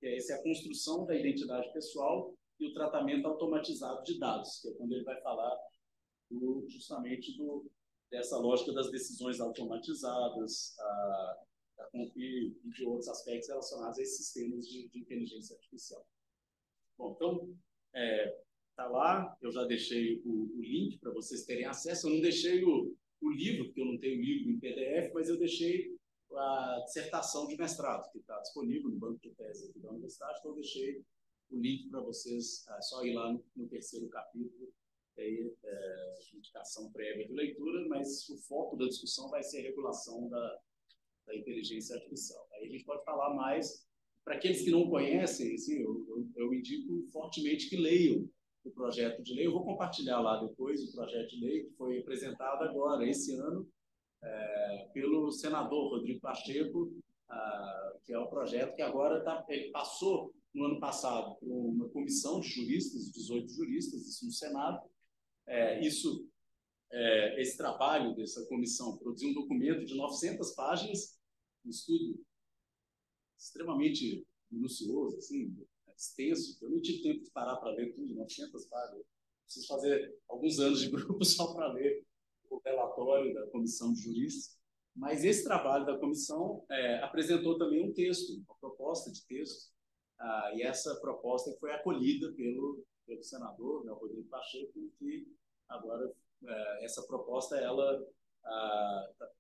S1: que é a construção da identidade pessoal e o tratamento automatizado de dados, que é quando ele vai falar justamente dessa lógica das decisões automatizadas e de outros aspectos relacionados a esses sistemas de inteligência artificial. Bom, então, está lá, eu já deixei o link para vocês terem acesso. Eu não deixei o livro, porque eu não tenho livro em PDF, mas eu deixei a dissertação de mestrado, que está disponível no banco de tese aqui da universidade, então eu deixei o link para vocês, só ir lá no 3º capítulo, indicação prévia de leitura, mas o foco da discussão vai ser a regulação da inteligência artificial. Aí a gente pode falar mais. Para aqueles que não conhecem, assim, eu indico fortemente que leiam o projeto de lei. Eu vou compartilhar lá depois o projeto de lei que foi apresentado agora, esse ano, pelo senador Rodrigo Pacheco, que é um projeto que agora ele passou, no ano passado, por uma comissão de juristas, 18 juristas, isso no Senado. Esse trabalho dessa comissão produziu um documento de 900 páginas, um estudo extremamente minucioso, assim, extenso. Eu não tive tempo de parar para ler tudo, 900 páginas. Preciso fazer alguns anos de grupo só para ler o relatório da comissão de juristas. Mas esse trabalho da comissão apresentou também um texto, uma proposta de texto, e essa proposta foi acolhida pelo senador, né, Rodrigo Pacheco, que agora essa proposta ela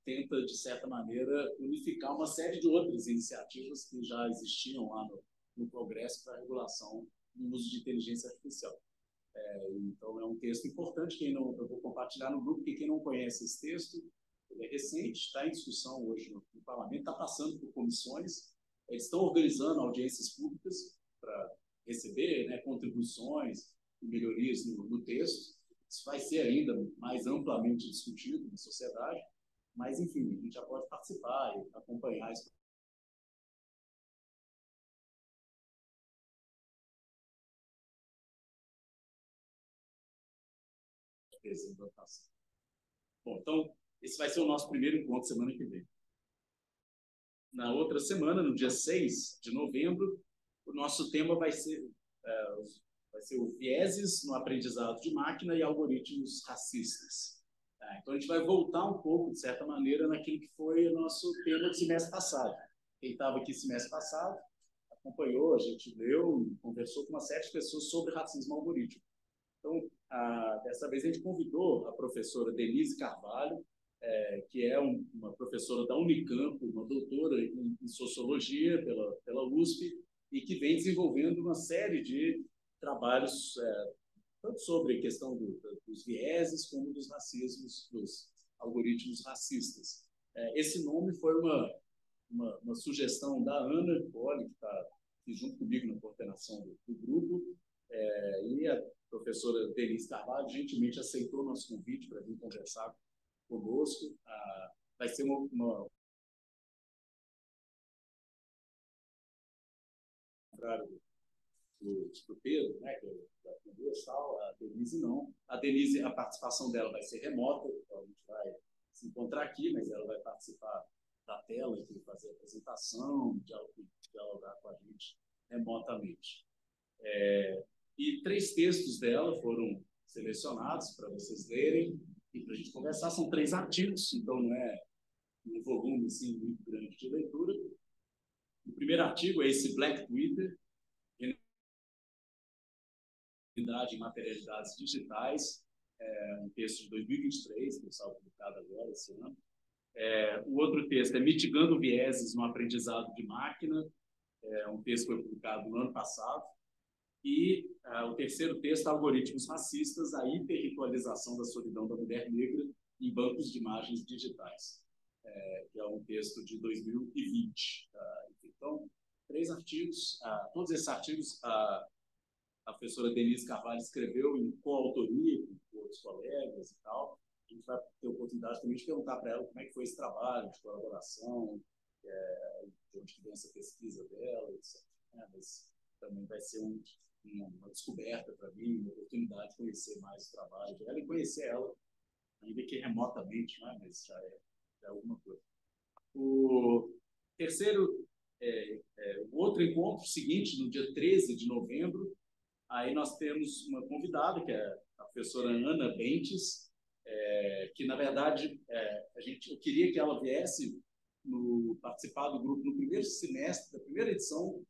S1: tenta, de certa maneira, unificar uma série de outras iniciativas que já existiam lá no Congresso para a regulação do uso de inteligência artificial. Então, é um texto importante. Eu vou compartilhar no grupo, porque quem não conhece esse texto, ele é recente, está em discussão hoje no Parlamento, está passando por comissões, eles estão organizando audiências públicas para receber, né, contribuições e melhorias no texto. Isso vai ser ainda mais amplamente discutido na sociedade, mas, enfim, a gente já pode participar e acompanhar isso. Bom, então, esse vai ser o nosso primeiro encontro semana que vem. Na outra semana, no dia 6 de novembro, o nosso tema vai ser o vieses no aprendizado de máquina e algoritmos racistas. Então, a gente vai voltar um pouco, de certa maneira, naquilo que foi o nosso tema do semestre passado. Quem estava aqui semestre passado acompanhou, a gente leu, conversou com uma série de pessoas sobre racismo algorítmico. Então, dessa vez a gente convidou a professora Denise Carvalho, que é uma professora da Unicamp, uma doutora em sociologia pela USP, e que vem desenvolvendo uma série de trabalhos tanto sobre a questão dos vieses como dos racismos, dos algoritmos racistas. Esse nome foi uma sugestão da Ana Poli, que está aqui junto comigo na coordenação do grupo, e a professora Denise Carvalho gentilmente aceitou o nosso convite para vir conversar conosco. Vai ser uma do Pedro, né, que é tal, a Denise não. A Denise, a participação dela vai ser remota, então a gente vai se encontrar aqui, mas ela vai participar da tela, aqui, fazer a apresentação, dialogar com a gente remotamente. E 3 textos dela foram selecionados para vocês lerem e para a gente conversar. São 3 artigos, então não é um volume assim, muito grande de leitura. O primeiro artigo é esse Black Twitter, em materialidades digitais, um texto de 2023, que está publicado agora, esse ano. O outro texto é Mitigando Vieses no Aprendizado de Máquina, um texto que foi publicado no ano passado. E o terceiro texto, Algoritmos Racistas, a hiperritualização da solidão da mulher negra em bancos de imagens digitais, que é um texto de 2020. Então, 3 artigos, todos esses artigos a professora Denise Carvalho escreveu em coautoria com outros colegas e tal. A gente vai ter a oportunidade também de perguntar para ela como é que foi esse trabalho de colaboração, de onde vem essa pesquisa dela, etc. Mas também vai ser uma descoberta para mim, uma oportunidade de conhecer mais o trabalho dela e conhecer ela, ainda que remotamente, né? Mas já é alguma coisa. O terceiro, o outro encontro seguinte, no dia 13 de novembro, aí nós temos uma convidada, que é a professora Ana Bentes, que, na verdade, eu queria que ela viesse participar do grupo no primeiro semestre, da primeira edição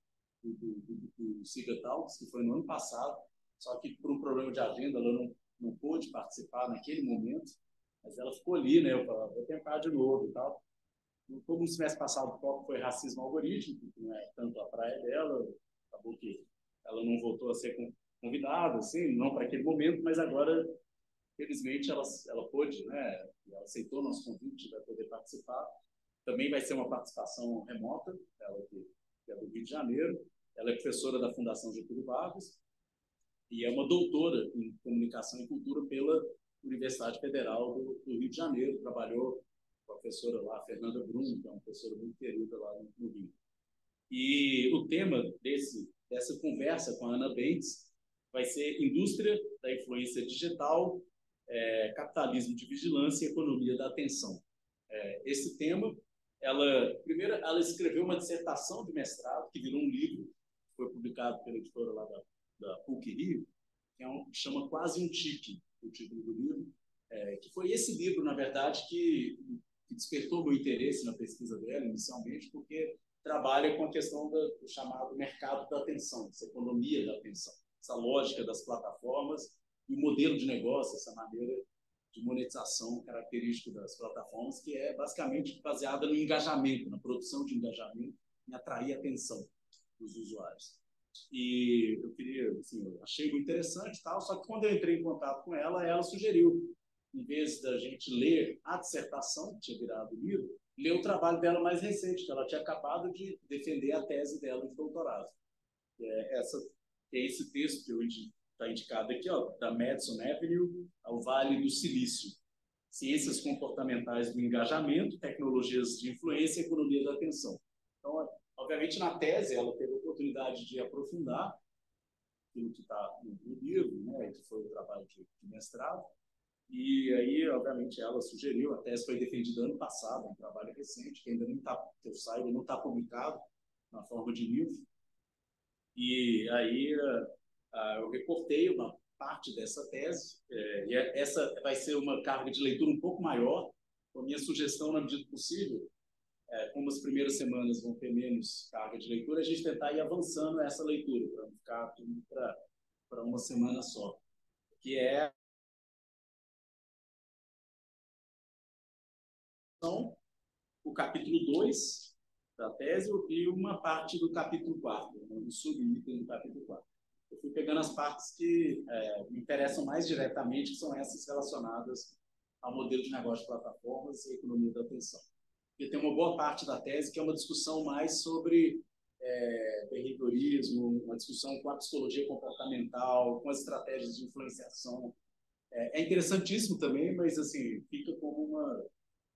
S1: do SIGA Talks, que foi no ano passado, só que por um problema de agenda ela não pôde participar naquele momento, mas ela ficou ali, né? Eu falei, vou tentar de novo e tal. Como no semestre passado o foco foi racismo algorítmico, que não é tanto a praia dela, acabou que ela não voltou a ser convidada, assim, não para aquele momento, mas agora, felizmente, ela pôde, né? Ela aceitou nosso convite, vai poder participar. Também vai ser uma participação remota, ela que é do Rio de Janeiro. Ela é professora da Fundação Getúlio Vargas e é uma doutora em comunicação e cultura pela Universidade Federal do Rio de Janeiro. Trabalhou com a professora lá, Fernanda Brum, que é uma professora muito querida lá no Rio. E o tema dessa conversa com a Ana Bentes vai ser Indústria da Influência Digital, Capitalismo de Vigilância e Economia da Atenção. Esse tema, primeiro, ela escreveu uma dissertação de mestrado, que virou um livro, foi publicado pela editora lá da PUC-Rio, que chama Quase um Tique, o título do livro, que foi esse livro, na verdade, que despertou meu interesse na pesquisa dela, inicialmente, porque trabalha com a questão do chamado mercado da atenção, essa economia da atenção, essa lógica das plataformas e o modelo de negócio, essa maneira de monetização característico das plataformas, que é basicamente baseada no engajamento, na produção de engajamento, em atrair a atenção dos usuários. E eu queria, assim, eu achei muito interessante, tal, só que quando eu entrei em contato com ela, ela sugeriu, em vez da gente ler a dissertação, que tinha virado o livro, ler o trabalho dela mais recente, que ela tinha acabado de defender a tese dela de doutorado. Que é esse texto que está indicado aqui, ó, da Madison Avenue ao Vale do Silício. Ciências comportamentais do engajamento, tecnologias de influência e economia da atenção. Então, obviamente, na tese, ela teve a oportunidade de aprofundar aquilo que está no livro, né, que foi o trabalho de mestrado. E aí, obviamente, ela sugeriu, a tese foi defendida ano passado, um trabalho recente, que ainda não está, que eu saiba, não está publicado na forma de livro. E aí eu reportei uma parte dessa tese, e essa vai ser uma carga de leitura um pouco maior. A minha sugestão, na medida do possível, como as primeiras semanas vão ter menos carga de leitura, a gente tentar ir avançando essa leitura, para não ficar tudo para uma semana só, que é o capítulo 2 da tese e uma parte do capítulo 4, um subitem do capítulo 4. Eu fui pegando as partes que me interessam mais diretamente, que são essas relacionadas ao modelo de negócio de plataformas e economia da atenção. Porque tem uma boa parte da tese que é uma discussão mais sobre behaviorismo, uma discussão com a psicologia comportamental, com as estratégias de influenciação. É interessantíssimo também, mas assim, fica como uma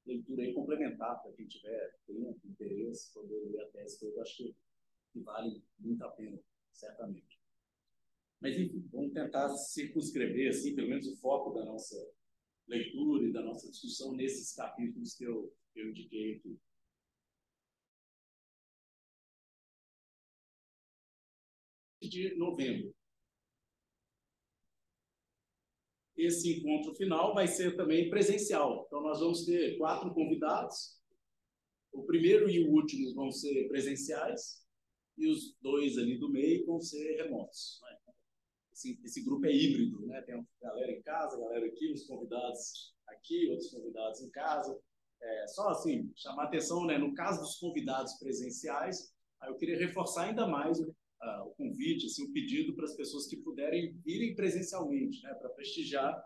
S1: leitura aí complementar para quem tiver tempo, interesse, poder ler a tese toda, eu acho que vale muito a pena, certamente. Mas, enfim, vamos tentar circunscrever, assim, pelo menos o foco da nossa leitura e da nossa discussão nesses capítulos que eu indiquei aqui. De novembro. Esse encontro final vai ser também presencial. Então, nós vamos ter 4 convidados. O primeiro e o último vão ser presenciais e os 2 ali do meio vão ser remotos. Né? Esse grupo é híbrido, né? Tem uma galera em casa, galera aqui, uns convidados aqui, outros convidados em casa. Só assim, chamar atenção, né? No caso dos convidados presenciais, eu queria reforçar ainda mais o convite, assim, o pedido para as pessoas que puderem virem presencialmente, né? Para prestigiar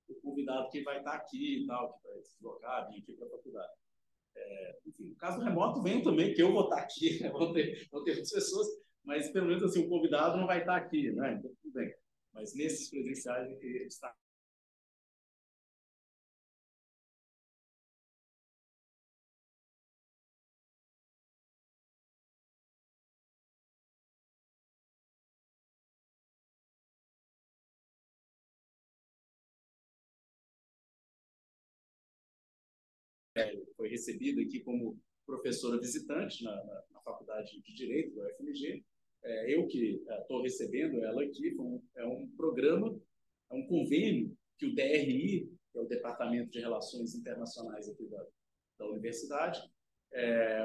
S1: o convidado que vai estar aqui e tal, que vai se deslocar, vir aqui para a faculdade. Enfim, no caso remoto, venham também, que eu vou estar aqui, né? Vão ter outras pessoas, mas pelo menos assim, o convidado não vai estar aqui, né? Então, tudo bem. Mas nesses presenciais, eu queria estar. Foi recebida aqui como professora visitante na Faculdade de Direito da UFMG. Eu que estou recebendo ela aqui, é um programa, é um convênio que o DRI, que é o Departamento de Relações Internacionais aqui da universidade,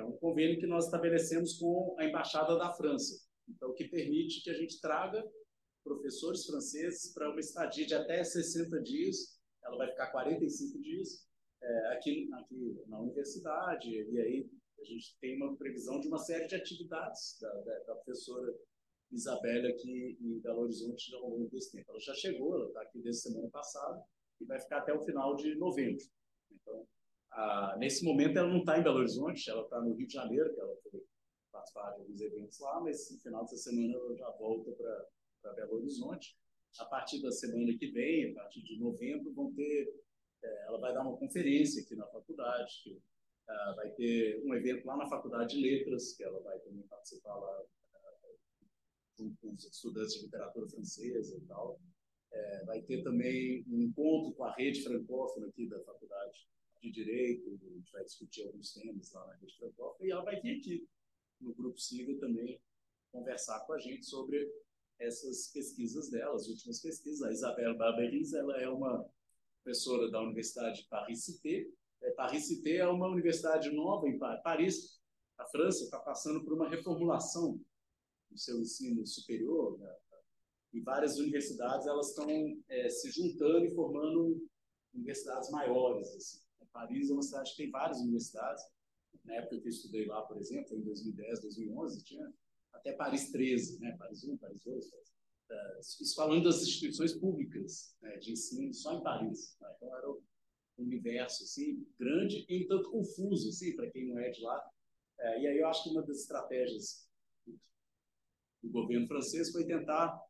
S1: um convênio que nós estabelecemos com a Embaixada da França. Então, que permite que a gente traga professores franceses para uma estadia de até 60 dias, ela vai ficar 45 dias, aqui na universidade, e aí a gente tem uma previsão de uma série de atividades da professora Isabela aqui em Belo Horizonte ao longo desse tempo. Ela já chegou, ela está aqui desde semana passada e vai ficar até o final de novembro. Então, nesse momento ela não está em Belo Horizonte, ela está no Rio de Janeiro, que ela foi participar de alguns eventos lá, mas no final dessa semana ela já volta para Belo Horizonte. A partir da semana que vem, a partir de novembro, ela vai dar uma conferência aqui na faculdade, vai ter um evento lá na Faculdade de Letras, que ela vai também estar participar lá junto com os estudantes de literatura francesa e tal. Vai ter também um encontro com a rede francófona aqui da Faculdade de Direito, a gente vai discutir alguns temas lá na rede francófona, e ela vai vir aqui no Grupo Siga também conversar com a gente sobre essas pesquisas dela, as últimas pesquisas. A Isabelle Barberis, ela é uma professora da Universidade de Paris-Cité. Paris-Cité é uma universidade nova em Paris. A França está passando por uma reformulação do seu ensino superior, né? E várias universidades elas estão se juntando e formando universidades maiores. Assim. Paris é uma cidade que tem várias universidades. Na época que eu estudei lá, por exemplo, em 2010, 2011, tinha até Paris 13, né? Paris 1, Paris 2. Isso falando das instituições públicas, né, de ensino só em Paris. Né? Então era um universo assim, grande e um tanto confuso assim, para quem não é de lá. E aí eu acho que uma das estratégias do governo francês foi tentar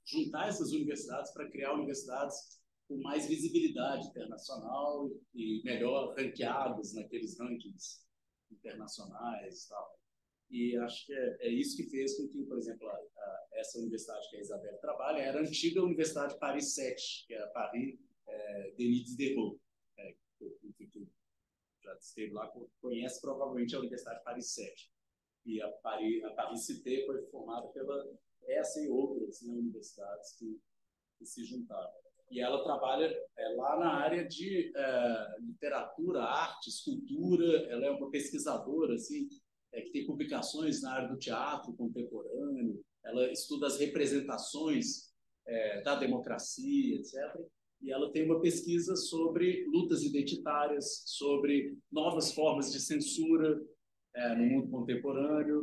S1: juntar essas universidades para criar universidades com mais visibilidade internacional e melhor ranqueadas naqueles rankings internacionais e tal. E acho que é isso que fez com que, por exemplo, essa universidade que a Isabelle trabalha era a antiga Universidade Paris 7, que é a Paris Denis Diderot, que já esteve lá, conhece provavelmente a Universidade Paris 7. E a Paris Cité foi formada pela essa e outras, né, universidades que se juntaram. E ela trabalha lá na área de literatura, arte, escultura. Ela é uma pesquisadora assim, que tem publicações na área do teatro contemporâneo. Ela estuda as representações da democracia, etc. E ela tem uma pesquisa sobre lutas identitárias, sobre novas formas de censura no mundo contemporâneo,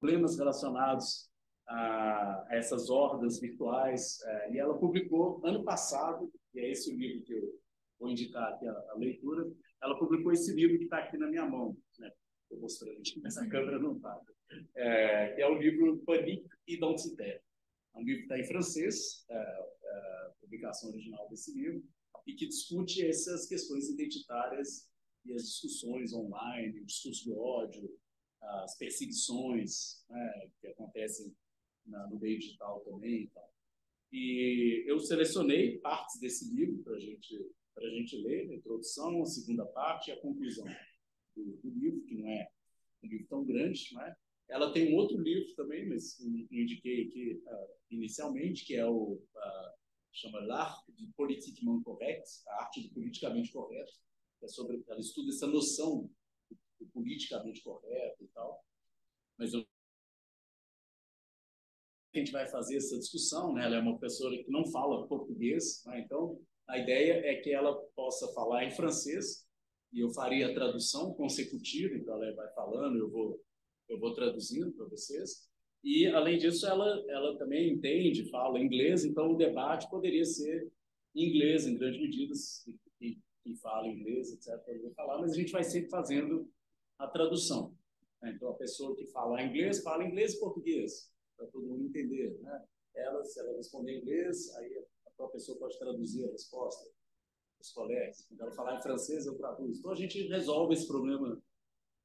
S1: problemas relacionados a essas hordas virtuais. E ela publicou, ano passado, e é esse o livro que eu vou indicar aqui a leitura, ela publicou esse livro que está aqui na minha mão, né? Estou mostrando aqui, mas a câmera não está. Que é o livro Panique Identitaire. É um livro que está em francês, a publicação original desse livro, e que discute essas questões identitárias e as discussões online, o discurso de ódio, as perseguições, né, que acontecem no meio digital também. E tal. E eu selecionei partes desse livro para a gente ler, a introdução, a segunda parte e a conclusão do livro, que não é um livro tão grande. Né? Ela tem um outro livro também, mas eu indiquei aqui inicialmente, que é o chama L'Art du Politiquement Correct, a arte do politicamente correto, que é sobre, ela estuda essa noção do politicamente correto e tal. Mas a gente vai fazer essa discussão, né? Ela é uma professora que não fala português, né? Então a ideia é que ela possa falar em francês e eu faria a tradução consecutiva, então ela vai falando, eu vou traduzindo para vocês. E além disso, ela também entende, fala inglês, então o debate poderia ser em inglês, em grande medida, quem fala inglês, etc., poderia falar, mas a gente vai sempre fazendo a tradução. Então, a pessoa que fala inglês e português, para todo mundo entender. Né? Se ela responder em inglês, aí a própria pessoa pode traduzir a resposta dos colegas. Quando ela falar em francês, eu traduzo. Então, a gente resolve esse problema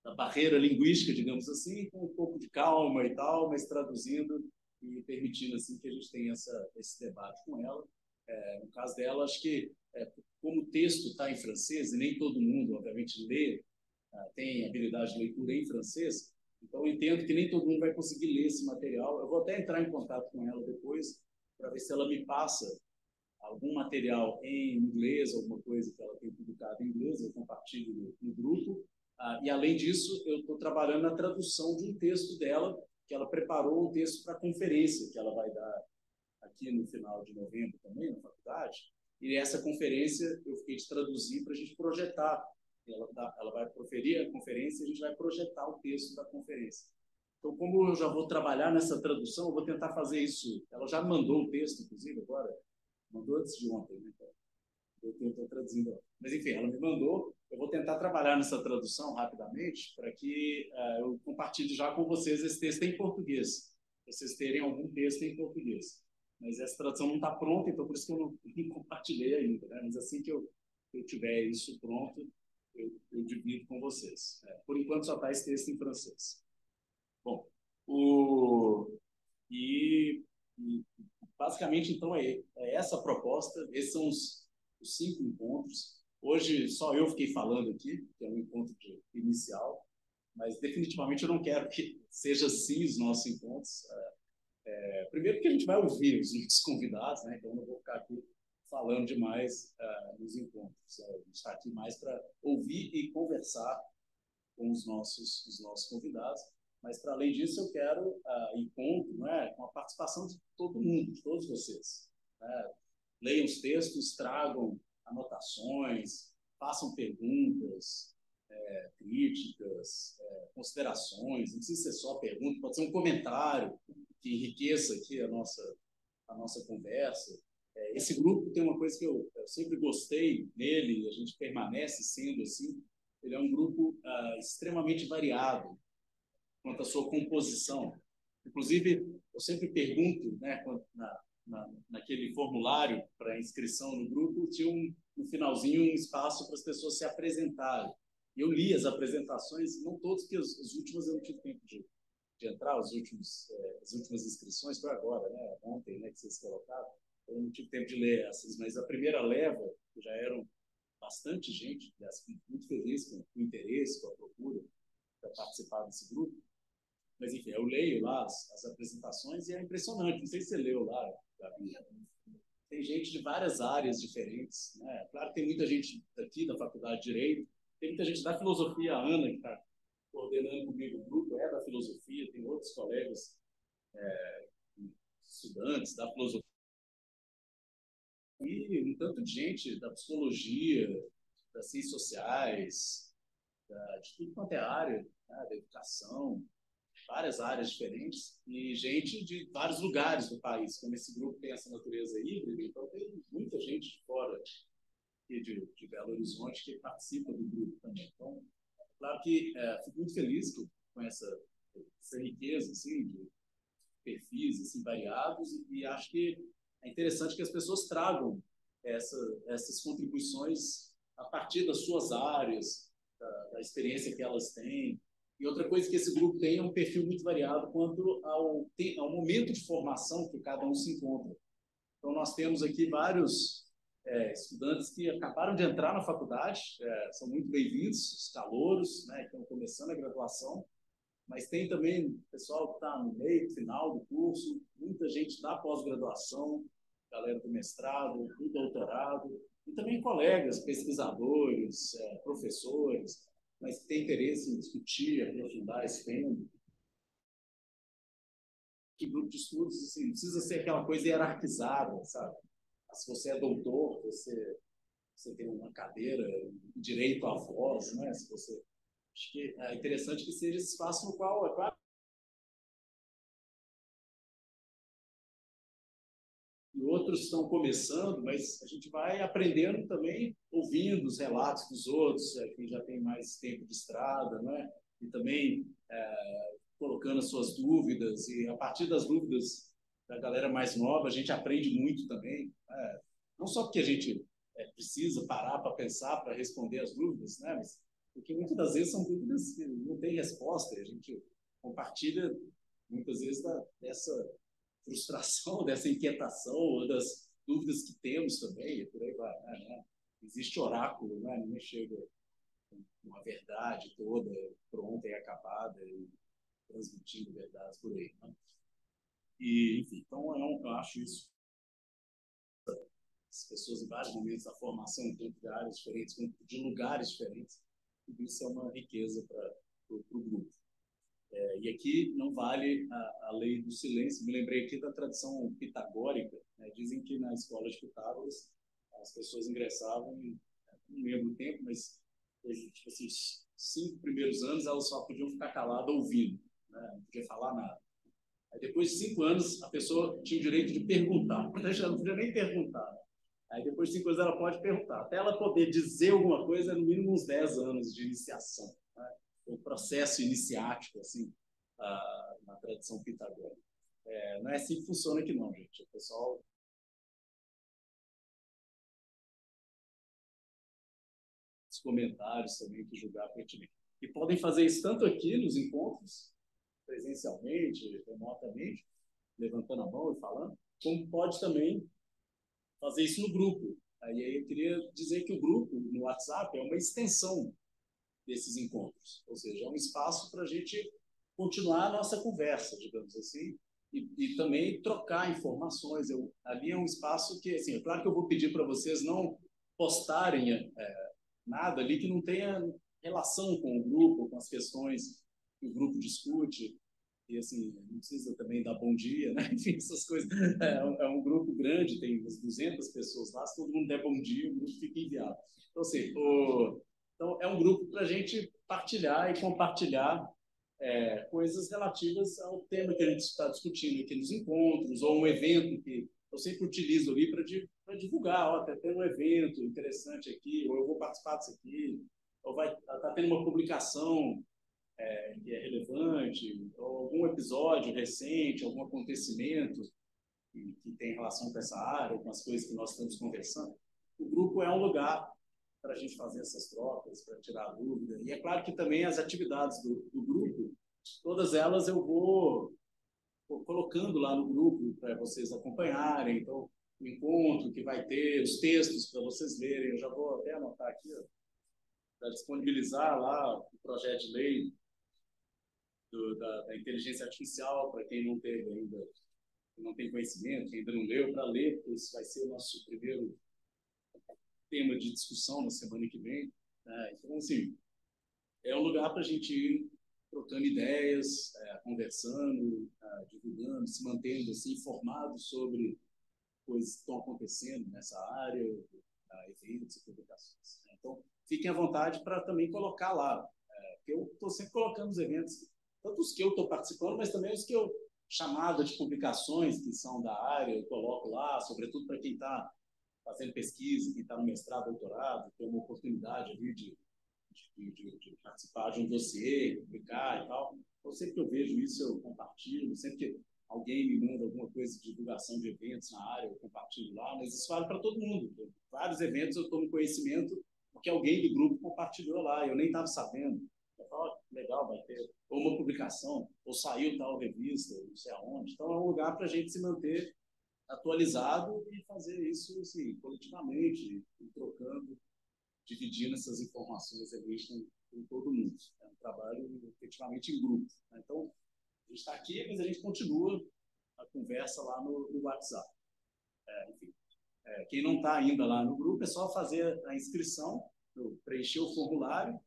S1: da barreira linguística, digamos assim, com um pouco de calma e tal, mas traduzindo e permitindo assim que a gente tenha esse debate com ela. No caso dela, acho que, como o texto está em francês, e nem todo mundo, obviamente, lê, tem habilidade de leitura em francês, então eu entendo que nem todo mundo vai conseguir ler esse material. Eu vou até entrar em contato com ela depois, para ver se ela me passa algum material em inglês, alguma coisa que ela tem publicado em inglês, eu compartilho no grupo. E, além disso, eu estou trabalhando na tradução de um texto dela, que ela preparou um texto para a conferência que ela vai dar aqui no final de novembro também, na faculdade. E essa conferência eu fiquei de traduzir para a gente projetar. Ela vai proferir a conferência e a gente vai projetar o texto da conferência. Então, como eu já vou trabalhar nessa tradução, eu vou tentar fazer isso. Ela já mandou o texto, inclusive, agora. Mandou antes de ontem, né? Eu estou traduzindo. Mas, enfim, ela me mandou. Eu vou tentar trabalhar nessa tradução rapidamente para que eu compartilhe já com vocês esse texto em português. Para vocês terem algum texto em português. Mas essa tradução não está pronta, então por isso que eu não compartilhei ainda. Né? Mas assim que eu tiver isso pronto, eu divido com vocês. Por enquanto só está esse texto em francês. Bom, e, e basicamente, então, é essa a proposta. Esses são os 5 encontros. Hoje, só eu fiquei falando aqui, que é um encontro inicial, mas definitivamente eu não quero que seja assim os nossos encontros. Primeiro porque a gente vai ouvir os nossos convidados, né? Então eu não vou ficar aqui falando demais nos encontros. A gente está aqui mais para ouvir e conversar com os nossos convidados. Mas, para além disso, eu quero encontro, né, com a participação de todo mundo, de todos vocês. Né? Leiam os textos, tragam anotações, façam perguntas, críticas, considerações. Não precisa ser só pergunta, pode ser um comentário que enriqueça aqui a nossa conversa. Esse grupo tem uma coisa que eu sempre gostei nele, e a gente permanece sendo assim, ele é um grupo extremamente variado quanto à sua composição. Inclusive, eu sempre pergunto, né, naquele formulário para inscrição no grupo, tinha no finalzinho um espaço para as pessoas se apresentarem. Eu li as apresentações, não todas, porque as últimas eu não tive tempo de entrar, as últimas inscrições foi agora, né, ontem, né, que vocês colocaram. Eu não tive tempo de ler essas, mas a primeira leva, que já eram bastante gente, muito feliz com o interesse, com a procura para participar desse grupo. Mas, enfim, eu leio lá as apresentações e é impressionante. Não sei se você leu lá, Gabi. Tem gente de várias áreas diferentes. Né? Claro que tem muita gente daqui da Faculdade de Direito, tem muita gente da filosofia. A Ana, que está coordenando comigo o grupo, é da filosofia, tem outros colegas estudantes da filosofia. E um tanto de gente da psicologia, das ciências sociais, de tudo quanto é área, né? Da educação, várias áreas diferentes e gente de vários lugares do país. Como esse grupo tem essa natureza híbrida, então tem muita gente de fora aqui de Belo Horizonte que participa do grupo também. Então, claro que fico muito feliz com essa riqueza assim, de perfis assim, variados e acho que é interessante que as pessoas tragam essas contribuições a partir das suas áreas, da experiência que elas têm. E outra coisa que esse grupo tem é um perfil muito variado quanto ao momento de formação que cada um se encontra. Então, nós temos aqui vários estudantes que acabaram de entrar na faculdade, são muito bem-vindos, os calouros, né, que estão começando a graduação, mas tem também pessoal que está no meio, final do curso, muita gente da pós-graduação, galera do mestrado, do doutorado, e também colegas, pesquisadores, professores, mas que têm interesse em discutir, aprofundar esse tema. Que grupo de estudos, assim, não precisa ser aquela coisa hierarquizada, sabe? Se você é doutor, você tem uma cadeira, direito à voz, né? Se você... Acho que é interessante que seja esse espaço no qual, é claro, e outros estão começando, mas a gente vai aprendendo também, ouvindo os relatos dos outros, quem já tem mais tempo de estrada, né? E também colocando as suas dúvidas, e a partir das dúvidas da galera mais nova, a gente aprende muito também. Né? Não só porque a gente precisa parar para pensar, para responder as dúvidas, né? Mas porque muitas das vezes são dúvidas que não têm resposta, e a gente compartilha muitas vezes dessa frustração, dessa inquietação, ou das dúvidas que temos também, e por aí vai. Né? Existe oráculo, né? Ninguém chega com uma verdade toda pronta e acabada, e transmitindo verdades por aí. Né? E, enfim, então eu acho isso. As pessoas em vários momentos da formação, dentro de áreas diferentes, de lugares diferentes, tudo isso é uma riqueza para o grupo. E aqui não vale a lei do silêncio. Me lembrei aqui da tradição pitagórica. Né? Dizem que na escola de Pitágoras as pessoas ingressavam, não lembro o tempo, mas tipo assim, 5 primeiros anos elas só podiam ficar caladas ouvindo, né? Não podia falar nada. Aí depois de 5 anos a pessoa tinha o direito de perguntar, mas ela não podia nem perguntar. Aí depois de 5 anos ela pode perguntar. Até ela poder dizer alguma coisa, é no mínimo uns 10 anos de iniciação. Né? O processo iniciático, assim, na tradição pitagórica. Não é assim que funciona aqui não, gente. O pessoal... Os comentários também que julgar pertinente. E podem fazer isso tanto aqui nos encontros, presencialmente, presencialmente, remotamente, levantando a mão e falando, como pode também fazer isso no grupo. Aí eu queria dizer que o grupo no WhatsApp é uma extensão desses encontros, ou seja, é um espaço para a gente continuar a nossa conversa, digamos assim, e também trocar informações. Ali é um espaço que, assim, é claro que eu vou pedir para vocês não postarem nada ali que não tenha relação com o grupo, com as questões que o grupo discute. E, assim, não precisa também dar bom dia, né? Enfim, essas coisas. É um grupo grande, tem umas 200 pessoas lá. Se todo mundo der bom dia, o grupo fica enviado. Então, assim, então é um grupo para a gente partilhar e compartilhar coisas relativas ao tema que a gente está discutindo aqui nos encontros, ou um evento que eu sempre utilizo ali para divulgar. Ó, tem um evento interessante aqui, ou eu vou participar disso aqui, ou vai tá tendo uma publicação que é relevante, ou algum episódio recente, algum acontecimento que tem relação com essa área, com as coisas que nós estamos conversando. O grupo é um lugar para a gente fazer essas trocas, para tirar dúvida. E é claro que também as atividades do grupo, todas elas eu vou colocando lá no grupo para vocês acompanharem. Então, o encontro que vai ter, os textos para vocês lerem, eu já vou até anotar aqui, para disponibilizar lá o projeto de lei da inteligência artificial, para quem não teve ainda, não tem conhecimento, quem ainda não leu, para ler, porque isso vai ser o nosso primeiro tema de discussão na semana que vem. Então, assim, é um lugar para a gente ir trocando ideias, conversando, divulgando, se mantendo assim, informado sobre coisas que estão acontecendo nessa área, eventos e publicações. Então, fiquem à vontade para também colocar lá, porque eu estou sempre colocando os eventos, tanto os que eu estou participando, mas também os que eu chamada de publicações que são da área, eu coloco lá, sobretudo para quem está fazendo pesquisa, quem está no mestrado, doutorado, tem uma oportunidade ali de participar de um dossiê, publicar e tal. Então, sempre que eu vejo isso, eu compartilho. Sempre que alguém me manda alguma coisa de divulgação de eventos na área, eu compartilho lá. Mas isso vale para todo mundo. Vários eventos eu tomo conhecimento porque alguém do grupo compartilhou lá. Eu nem estava sabendo. Eu falo, legal, vai ter ou uma publicação, ou saiu tal revista, não sei aonde. Então, é um lugar para a gente se manter atualizado e fazer isso assim, coletivamente, trocando, dividindo essas informações ali com todo mundo. É um trabalho efetivamente em grupo. Então, a gente está aqui, mas a gente continua a conversa lá no WhatsApp. Enfim, quem não está ainda lá no grupo, é só fazer a inscrição, preencher o formulário,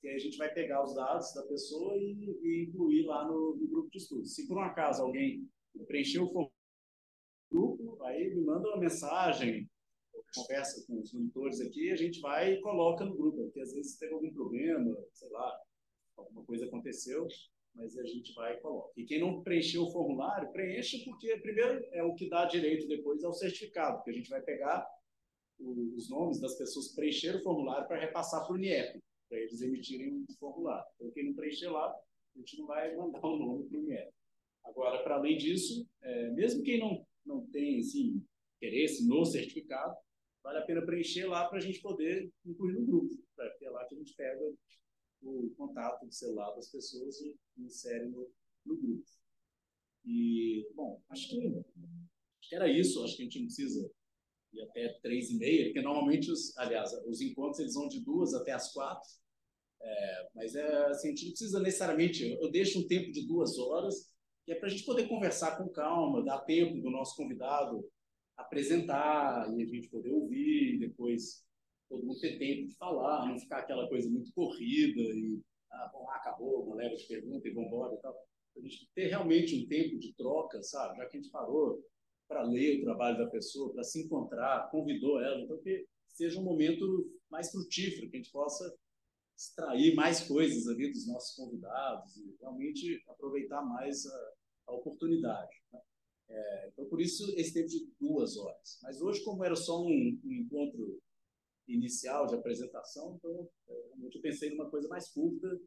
S1: que aí a gente vai pegar os dados da pessoa e incluir lá no grupo de estudos. Se por um acaso alguém preencheu o formulário do grupo, aí me manda uma mensagem, conversa com os monitores aqui, a gente vai e coloca no grupo, porque às vezes teve algum problema, sei lá, alguma coisa aconteceu, mas a gente vai e coloca. E quem não preencheu o formulário, preencha, porque primeiro é o que dá direito depois ao certificado, porque a gente vai pegar os nomes das pessoas que preencheram o formulário para repassar para o INEP, para eles emitirem o formulário. Então, quem não preencher lá, a gente não vai mandar o nome para o INEP. Agora, para além disso, mesmo quem não tem assim, interesse no certificado, vale a pena preencher lá para a gente poder incluir no grupo, porque é lá que a gente pega o contato do celular das pessoas e insere no grupo. E, bom, acho que era isso. Acho que a gente não precisa ir até 3h30, porque normalmente, os encontros eles vão de 2 até as 4, mas assim, a gente não precisa necessariamente, eu deixo um tempo de 2 horas, que é para a gente poder conversar com calma, dar tempo do nosso convidado apresentar e a gente poder ouvir, e depois todo mundo ter tempo de falar, não ficar aquela coisa muito corrida e, bom, acabou, uma leva de pergunta e vamos embora e tal. A gente ter realmente um tempo de troca, sabe? Já que a gente parou para ler o trabalho da pessoa, para se encontrar, convidou ela, então que seja um momento mais frutífero, que a gente possa extrair mais coisas ali dos nossos convidados e realmente aproveitar mais a oportunidade. Né? Então, por isso, esse tempo de 2 horas. Mas hoje, como era só um encontro inicial de apresentação, então, realmente eu pensei numa coisa mais curta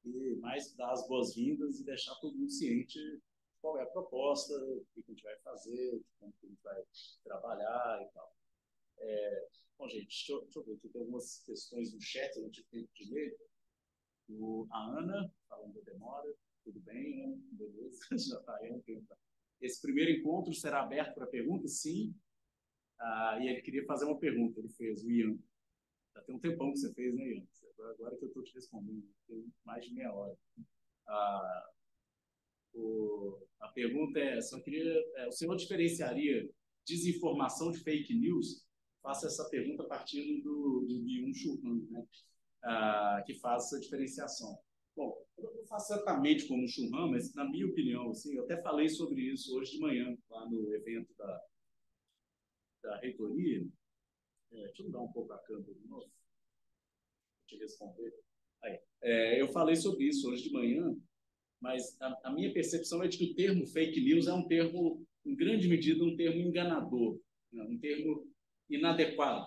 S1: e mais dar as boas-vindas e deixar todo mundo ciente de qual é a proposta, o que a gente vai fazer, como a gente vai trabalhar e tal. Bom, gente, deixa eu ver aqui, tem algumas questões no chat, eu não tive tempo de ler. A Ana, falando da demora, tudo bem, né? Esse primeiro encontro será aberto para perguntas? Sim. E ele queria fazer uma pergunta, ele fez, o Ian. Já tem um tempão que você fez, né, Ian? Agora que eu estou te respondendo, tem mais de meia hora. A pergunta é, só queria, o senhor diferenciaria desinformação de fake news? Faça essa pergunta partindo do Byung-Chul Han, né? Que faz essa diferenciação. Bom, eu não faço exatamente como o Chul Han, mas na minha opinião, assim, eu até falei sobre isso hoje de manhã, lá no evento da reitoria. Deixa eu dar um pouco a câmera de novo, para te responder. Eu falei sobre isso hoje de manhã, mas a minha percepção é de que o termo fake news é um termo, em grande medida, um termo enganador, né? Um termo inadequado,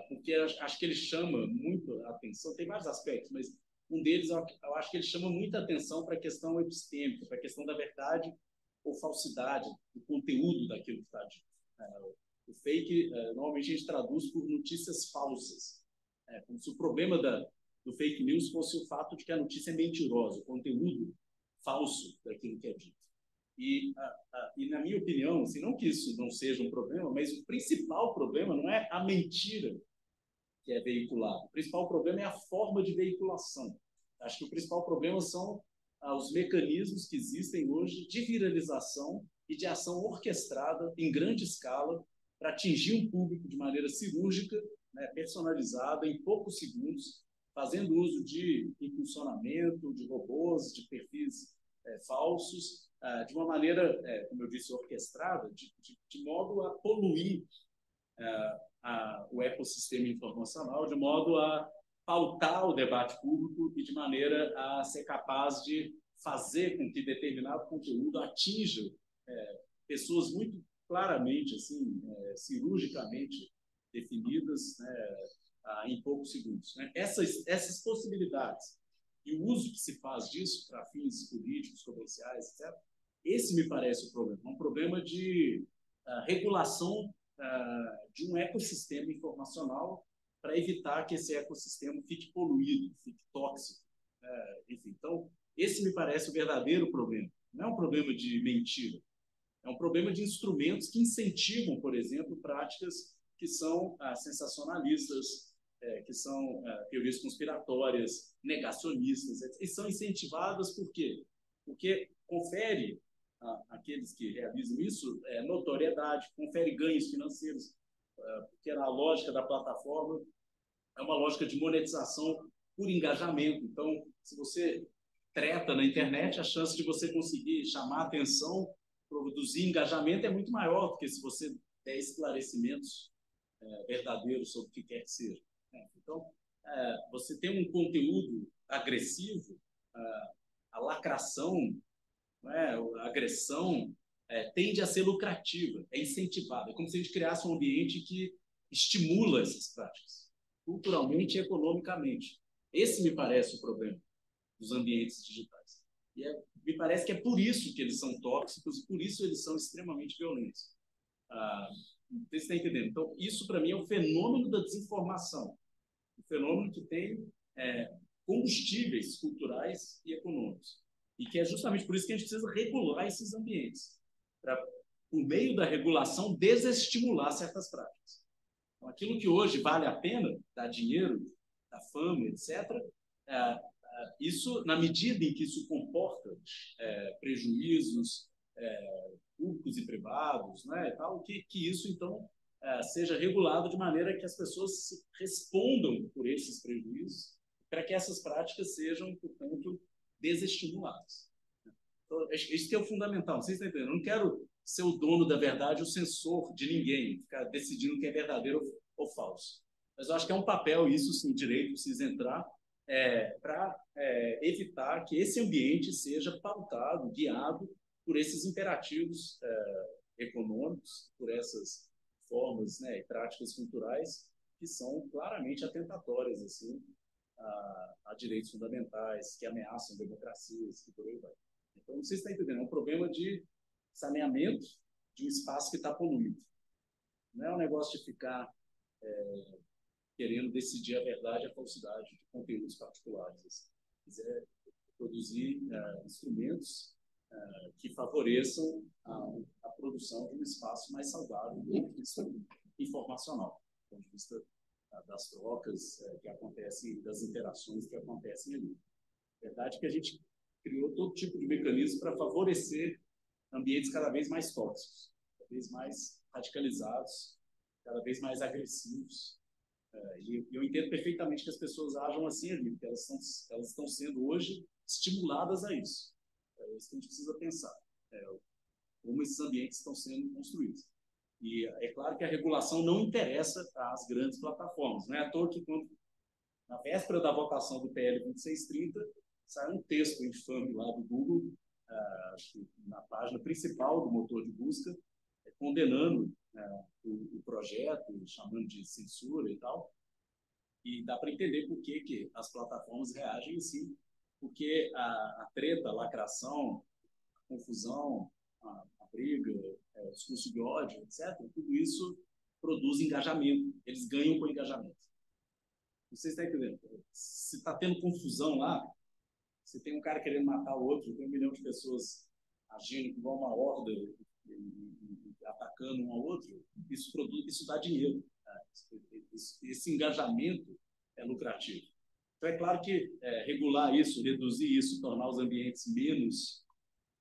S1: porque acho que ele chama muito a atenção, tem vários aspectos, mas um deles eu acho que ele chama muita atenção para a questão epistêmica, para a questão da verdade ou falsidade, do conteúdo daquilo que está dito. O fake, normalmente a gente traduz por notícias falsas, como se o problema do fake news fosse o fato de que a notícia é mentirosa, o conteúdo falso daquilo que é dito. E na minha opinião, assim, não que isso não seja um problema, mas o principal problema não é a mentira que é veiculada. O principal problema é a forma de veiculação. Acho que o principal problema são os mecanismos que existem hoje de viralização e de ação orquestrada em grande escala para atingir um público de maneira cirúrgica, né, personalizada, em poucos segundos, fazendo uso de impulsionamento, de robôs, de perfis falsos, de uma maneira, como eu disse, orquestrada, de modo a poluir o ecossistema informacional, de modo a pautar o debate público e de maneira a ser capaz de fazer com que determinado conteúdo atinja pessoas muito claramente, assim, cirurgicamente definidas, né, em poucos segundos, né? Essas possibilidades e o uso que se faz disso para fins políticos, comerciais, etc., esse me parece o problema. É um problema de regulação de um ecossistema informacional para evitar que esse ecossistema fique poluído, fique tóxico. Enfim, então, esse me parece o verdadeiro problema. Não é um problema de mentira, é um problema de instrumentos que incentivam, por exemplo, práticas que são sensacionalistas, que são teorias conspiratórias, negacionistas, e são incentivadas por quê? Porque confere àqueles que realizam isso notoriedade, confere ganhos financeiros, porque a lógica da plataforma é uma lógica de monetização por engajamento. Então, se você treta na internet, a chance de você conseguir chamar atenção, produzir engajamento é muito maior do que se você der esclarecimentos verdadeiros sobre o que quer que seja. Então, você tem um conteúdo agressivo, a lacração, a agressão, tende a ser lucrativa, é incentivada. É como se a gente criasse um ambiente que estimula essas práticas, culturalmente e economicamente. Esse me parece o problema dos ambientes digitais. E me parece que é por isso que eles são tóxicos e por isso eles são extremamente violentos. Você está entendendo? Então, isso para mim é o fenômeno da desinformação. Um fenômeno que tem combustíveis culturais e econômicos. E que é justamente por isso que a gente precisa regular esses ambientes, para, por meio da regulação, desestimular certas práticas. Então, aquilo que hoje vale a pena, dar dinheiro, dar fama, etc., isso, na medida em que isso comporta prejuízos públicos e privados, né, e tal, que isso, então, seja regulado de maneira que as pessoas respondam por esses prejuízos, para que essas práticas sejam, portanto, desestimuladas. Então, isso que é o fundamental, vocês estão entendendo? Eu não quero ser o dono da verdade, o censor de ninguém, ficar decidindo o que é verdadeiro ou falso. Mas eu acho que é um papel, isso sim, direito precisa entrar, para evitar que esse ambiente seja pautado, guiado por esses imperativos econômicos, por essas formas, né, e práticas culturais que são claramente atentatórias assim, a direitos fundamentais, que ameaçam democracias e por aí vai. Então, não sei se está entendendo, é um problema de saneamento de um espaço que está poluído. Não é um negócio de ficar querendo decidir a verdade e a falsidade de conteúdos particulares. Se quiser produzir instrumentos que favoreçam a produção de um espaço mais saudável do ponto de vista informacional, do ponto de vista das trocas que acontecem, das interações que acontecem ali. É verdade que a gente criou todo tipo de mecanismo para favorecer ambientes cada vez mais tóxicos, cada vez mais radicalizados, cada vez mais agressivos. E eu entendo perfeitamente que as pessoas ajam assim ali, porque elas estão sendo hoje estimuladas a isso. É isso que a gente precisa pensar, como esses ambientes estão sendo construídos. E é claro que a regulação não interessa às grandes plataformas. Não é à toa que, na véspera da votação do PL 2630, saiu um texto infame lá do Google, na página principal do motor de busca, condenando o projeto, chamando de censura e tal. E dá para entender por que as plataformas reagem assim, porque a treta, a lacração, a confusão, a briga, o discurso de ódio, etc., tudo isso produz engajamento. Eles ganham com engajamento. Vocês estão entendendo? Se está tendo confusão lá, se tem um cara querendo matar o outro, tem 1 milhão de pessoas agindo igual uma horda e atacando um ao outro, isso dá dinheiro. Esse engajamento é lucrativo. Então, é claro que regular isso, reduzir isso, tornar os ambientes menos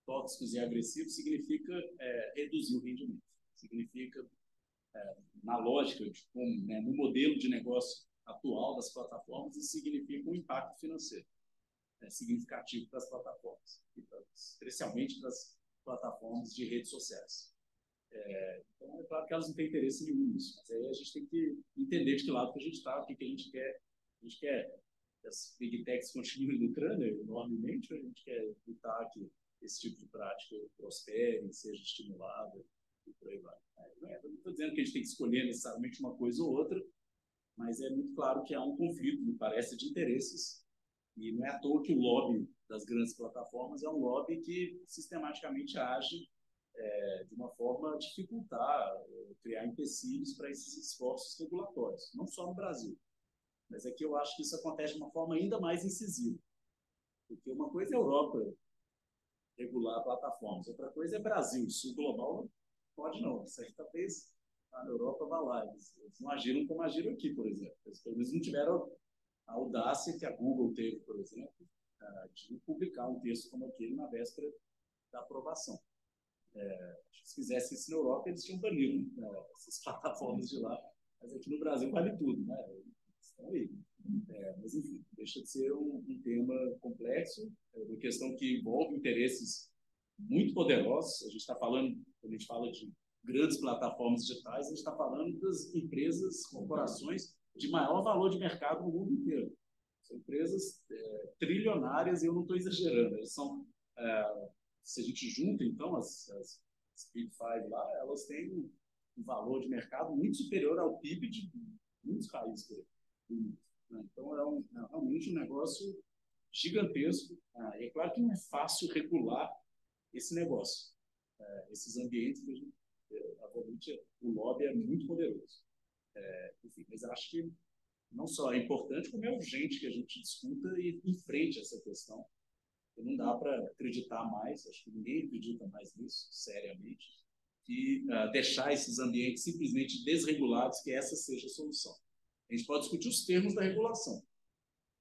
S1: tóxicos e agressivos, significa reduzir o rendimento. Significa, na lógica de como, no modelo de negócio atual das plataformas, isso significa um impacto financeiro significativo para as plataformas, especialmente para as plataformas de redes sociais. Então, é claro que elas não têm interesse nenhum nisso, mas aí a gente tem que entender de que lado que a gente está, o que a gente quer. A gente quer que as big techs continuem lucrando enormemente, ou a gente quer evitar que esse tipo de prática prospere, seja estimulada e por aí vai. Eu não estou dizendo que a gente tem que escolher necessariamente uma coisa ou outra, mas é muito claro que há um conflito, me parece, de interesses. E não é à toa que o lobby das grandes plataformas é um lobby que sistematicamente age de uma forma a dificultar, criar empecilhos para esses esforços regulatórios, não só no Brasil. Mas aqui eu acho que isso acontece de uma forma ainda mais incisiva. Porque uma coisa é a Europa regular plataformas, outra coisa é Brasil, Sul Global não pode não. Isso aí talvez na Europa vá lá. Eles não agiram como agiram aqui, por exemplo. Eles não tiveram a audácia que a Google teve, por exemplo, de publicar um texto como aquele na véspera da aprovação. Se fizessem isso na Europa, eles tinham banido essas plataformas de lá, mas aqui no Brasil vale tudo, né? Estão aí. Mas, enfim, deixa de ser um tema complexo, uma questão que envolve interesses muito poderosos. A gente está falando, quando a gente fala de grandes plataformas digitais, a gente está falando das empresas, corporações de maior valor de mercado no mundo inteiro. São empresas trilionárias, e eu não estou exagerando. Elas são, se a gente junta, então, as Big Five lá, elas têm um valor de mercado muito superior ao PIB de muitos países do mundo. Então, é realmente um negócio gigantesco. E é claro que não é fácil regular esse negócio. Esses ambientes, obviamente, o lobby é muito poderoso. Enfim, mas acho que não só é importante, como é urgente que a gente discuta e enfrente essa questão. Não dá para acreditar mais, acho que ninguém acredita mais nisso, seriamente, e deixar esses ambientes simplesmente desregulados, que essa seja a solução. A gente pode discutir os termos da regulação,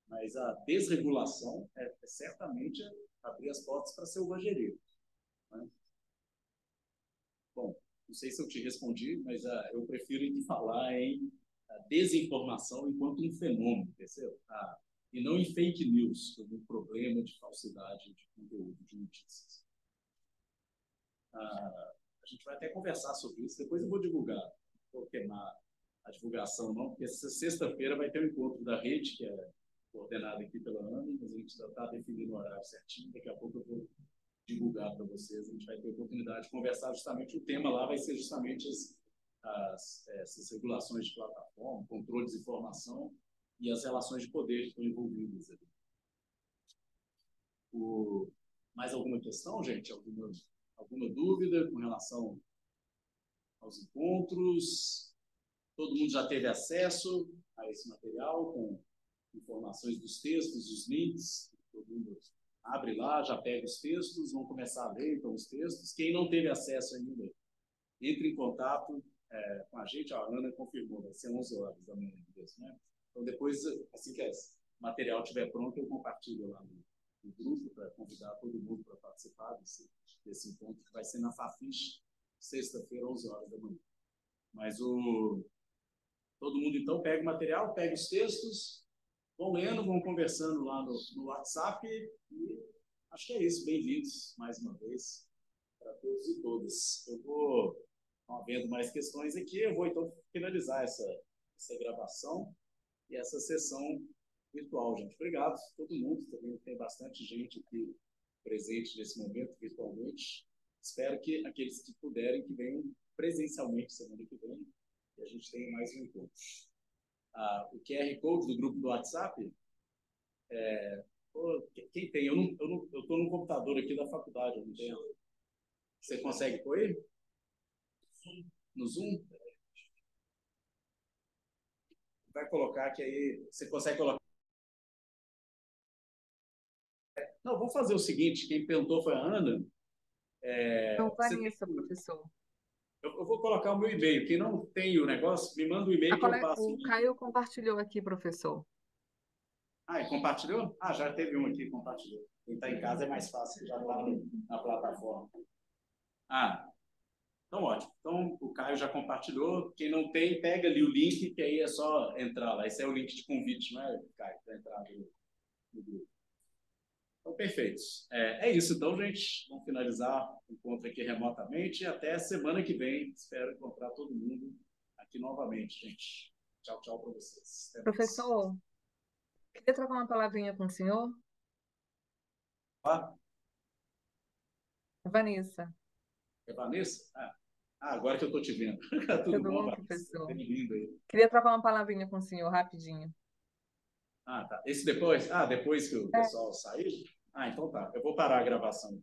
S1: mas a desregulação é certamente abrir as portas para a selvageria. Né? Bom, não sei se eu te respondi, mas eu prefiro falar em desinformação enquanto um fenômeno, percebeu? E não em fake news, como um problema de falsidade de conteúdo, de notícias. A gente vai até conversar sobre isso, depois eu vou divulgar, vou queimar a divulgação não, porque essa sexta-feira vai ter um encontro da rede, que é coordenado aqui pela Ana, mas a gente já está definindo o horário certinho, daqui a pouco eu vou divulgar para vocês, a gente vai ter a oportunidade de conversar justamente, o tema lá vai ser justamente essas regulações de plataforma, controle de informação e as relações de poder que estão envolvidas ali. Mais alguma questão, gente? Alguma dúvida com relação aos encontros? Todo mundo já teve acesso a esse material com informações dos textos, dos links? Todo mundo abre lá, já pega os textos, vão começar a ler então os textos. Quem não teve acesso ainda, entre em contato com a gente. A Ana confirmou, vai ser 11 horas da manhã mesmo, né? Então, depois, assim que o material estiver pronto, eu compartilho lá no grupo para convidar todo mundo para participar desse encontro, que vai ser na Fafiche, sexta-feira, 11 horas da manhã. Mas todo mundo, então, pega o material, pega os textos, vão lendo, vão conversando lá no WhatsApp e acho que é isso. Bem-vindos, mais uma vez, para todos e todas. Eu vou, não havendo mais questões aqui, eu vou, então, finalizar essa gravação e essa sessão virtual, gente. Obrigado a todo mundo. Também tem bastante gente aqui presente nesse momento, virtualmente. Espero que aqueles que puderem, que venham presencialmente semana que vem, e a gente tenha mais um encontro. O QR Code do grupo do WhatsApp, quem tem? Eu estou no computador aqui da faculdade, eu não tenho. Você consegue pôr ele? No Zoom? Vai colocar que aí você consegue colocar. Não, vou fazer o seguinte, quem perguntou foi a Ana.
S2: Não, Vanessa, professor.
S1: Eu vou colocar o meu e-mail. Quem não tem o negócio, me manda o e-mail que eu passo o
S2: O
S1: link.
S2: Caio compartilhou aqui, professor.
S1: E compartilhou? Já teve um aqui, compartilhou. Quem está em casa é mais fácil, já está na plataforma. Então ótimo. Então o Caio já compartilhou. Quem não tem, pega ali o link, que aí é só entrar lá. Esse é o link de convite, não é, Caio? Para entrar no grupo. Então, perfeito. É isso, então, gente. Vamos finalizar o encontro aqui remotamente. Até semana que vem. Espero encontrar todo mundo aqui novamente, gente. Tchau, tchau para vocês. Até mais.
S2: Professor, queria trocar uma palavrinha com o senhor? Vanessa.
S1: É Vanessa? Agora que eu estou te vendo. Tudo
S2: Tudo
S1: bom,
S2: bom,
S1: Vanessa?
S2: professor?
S1: Bem-vindo aí.
S2: Queria trocar uma palavrinha com o senhor, rapidinho.
S1: Tá. Esse depois? Depois que o
S2: É,
S1: pessoal sair? Então tá. Eu vou parar a gravação.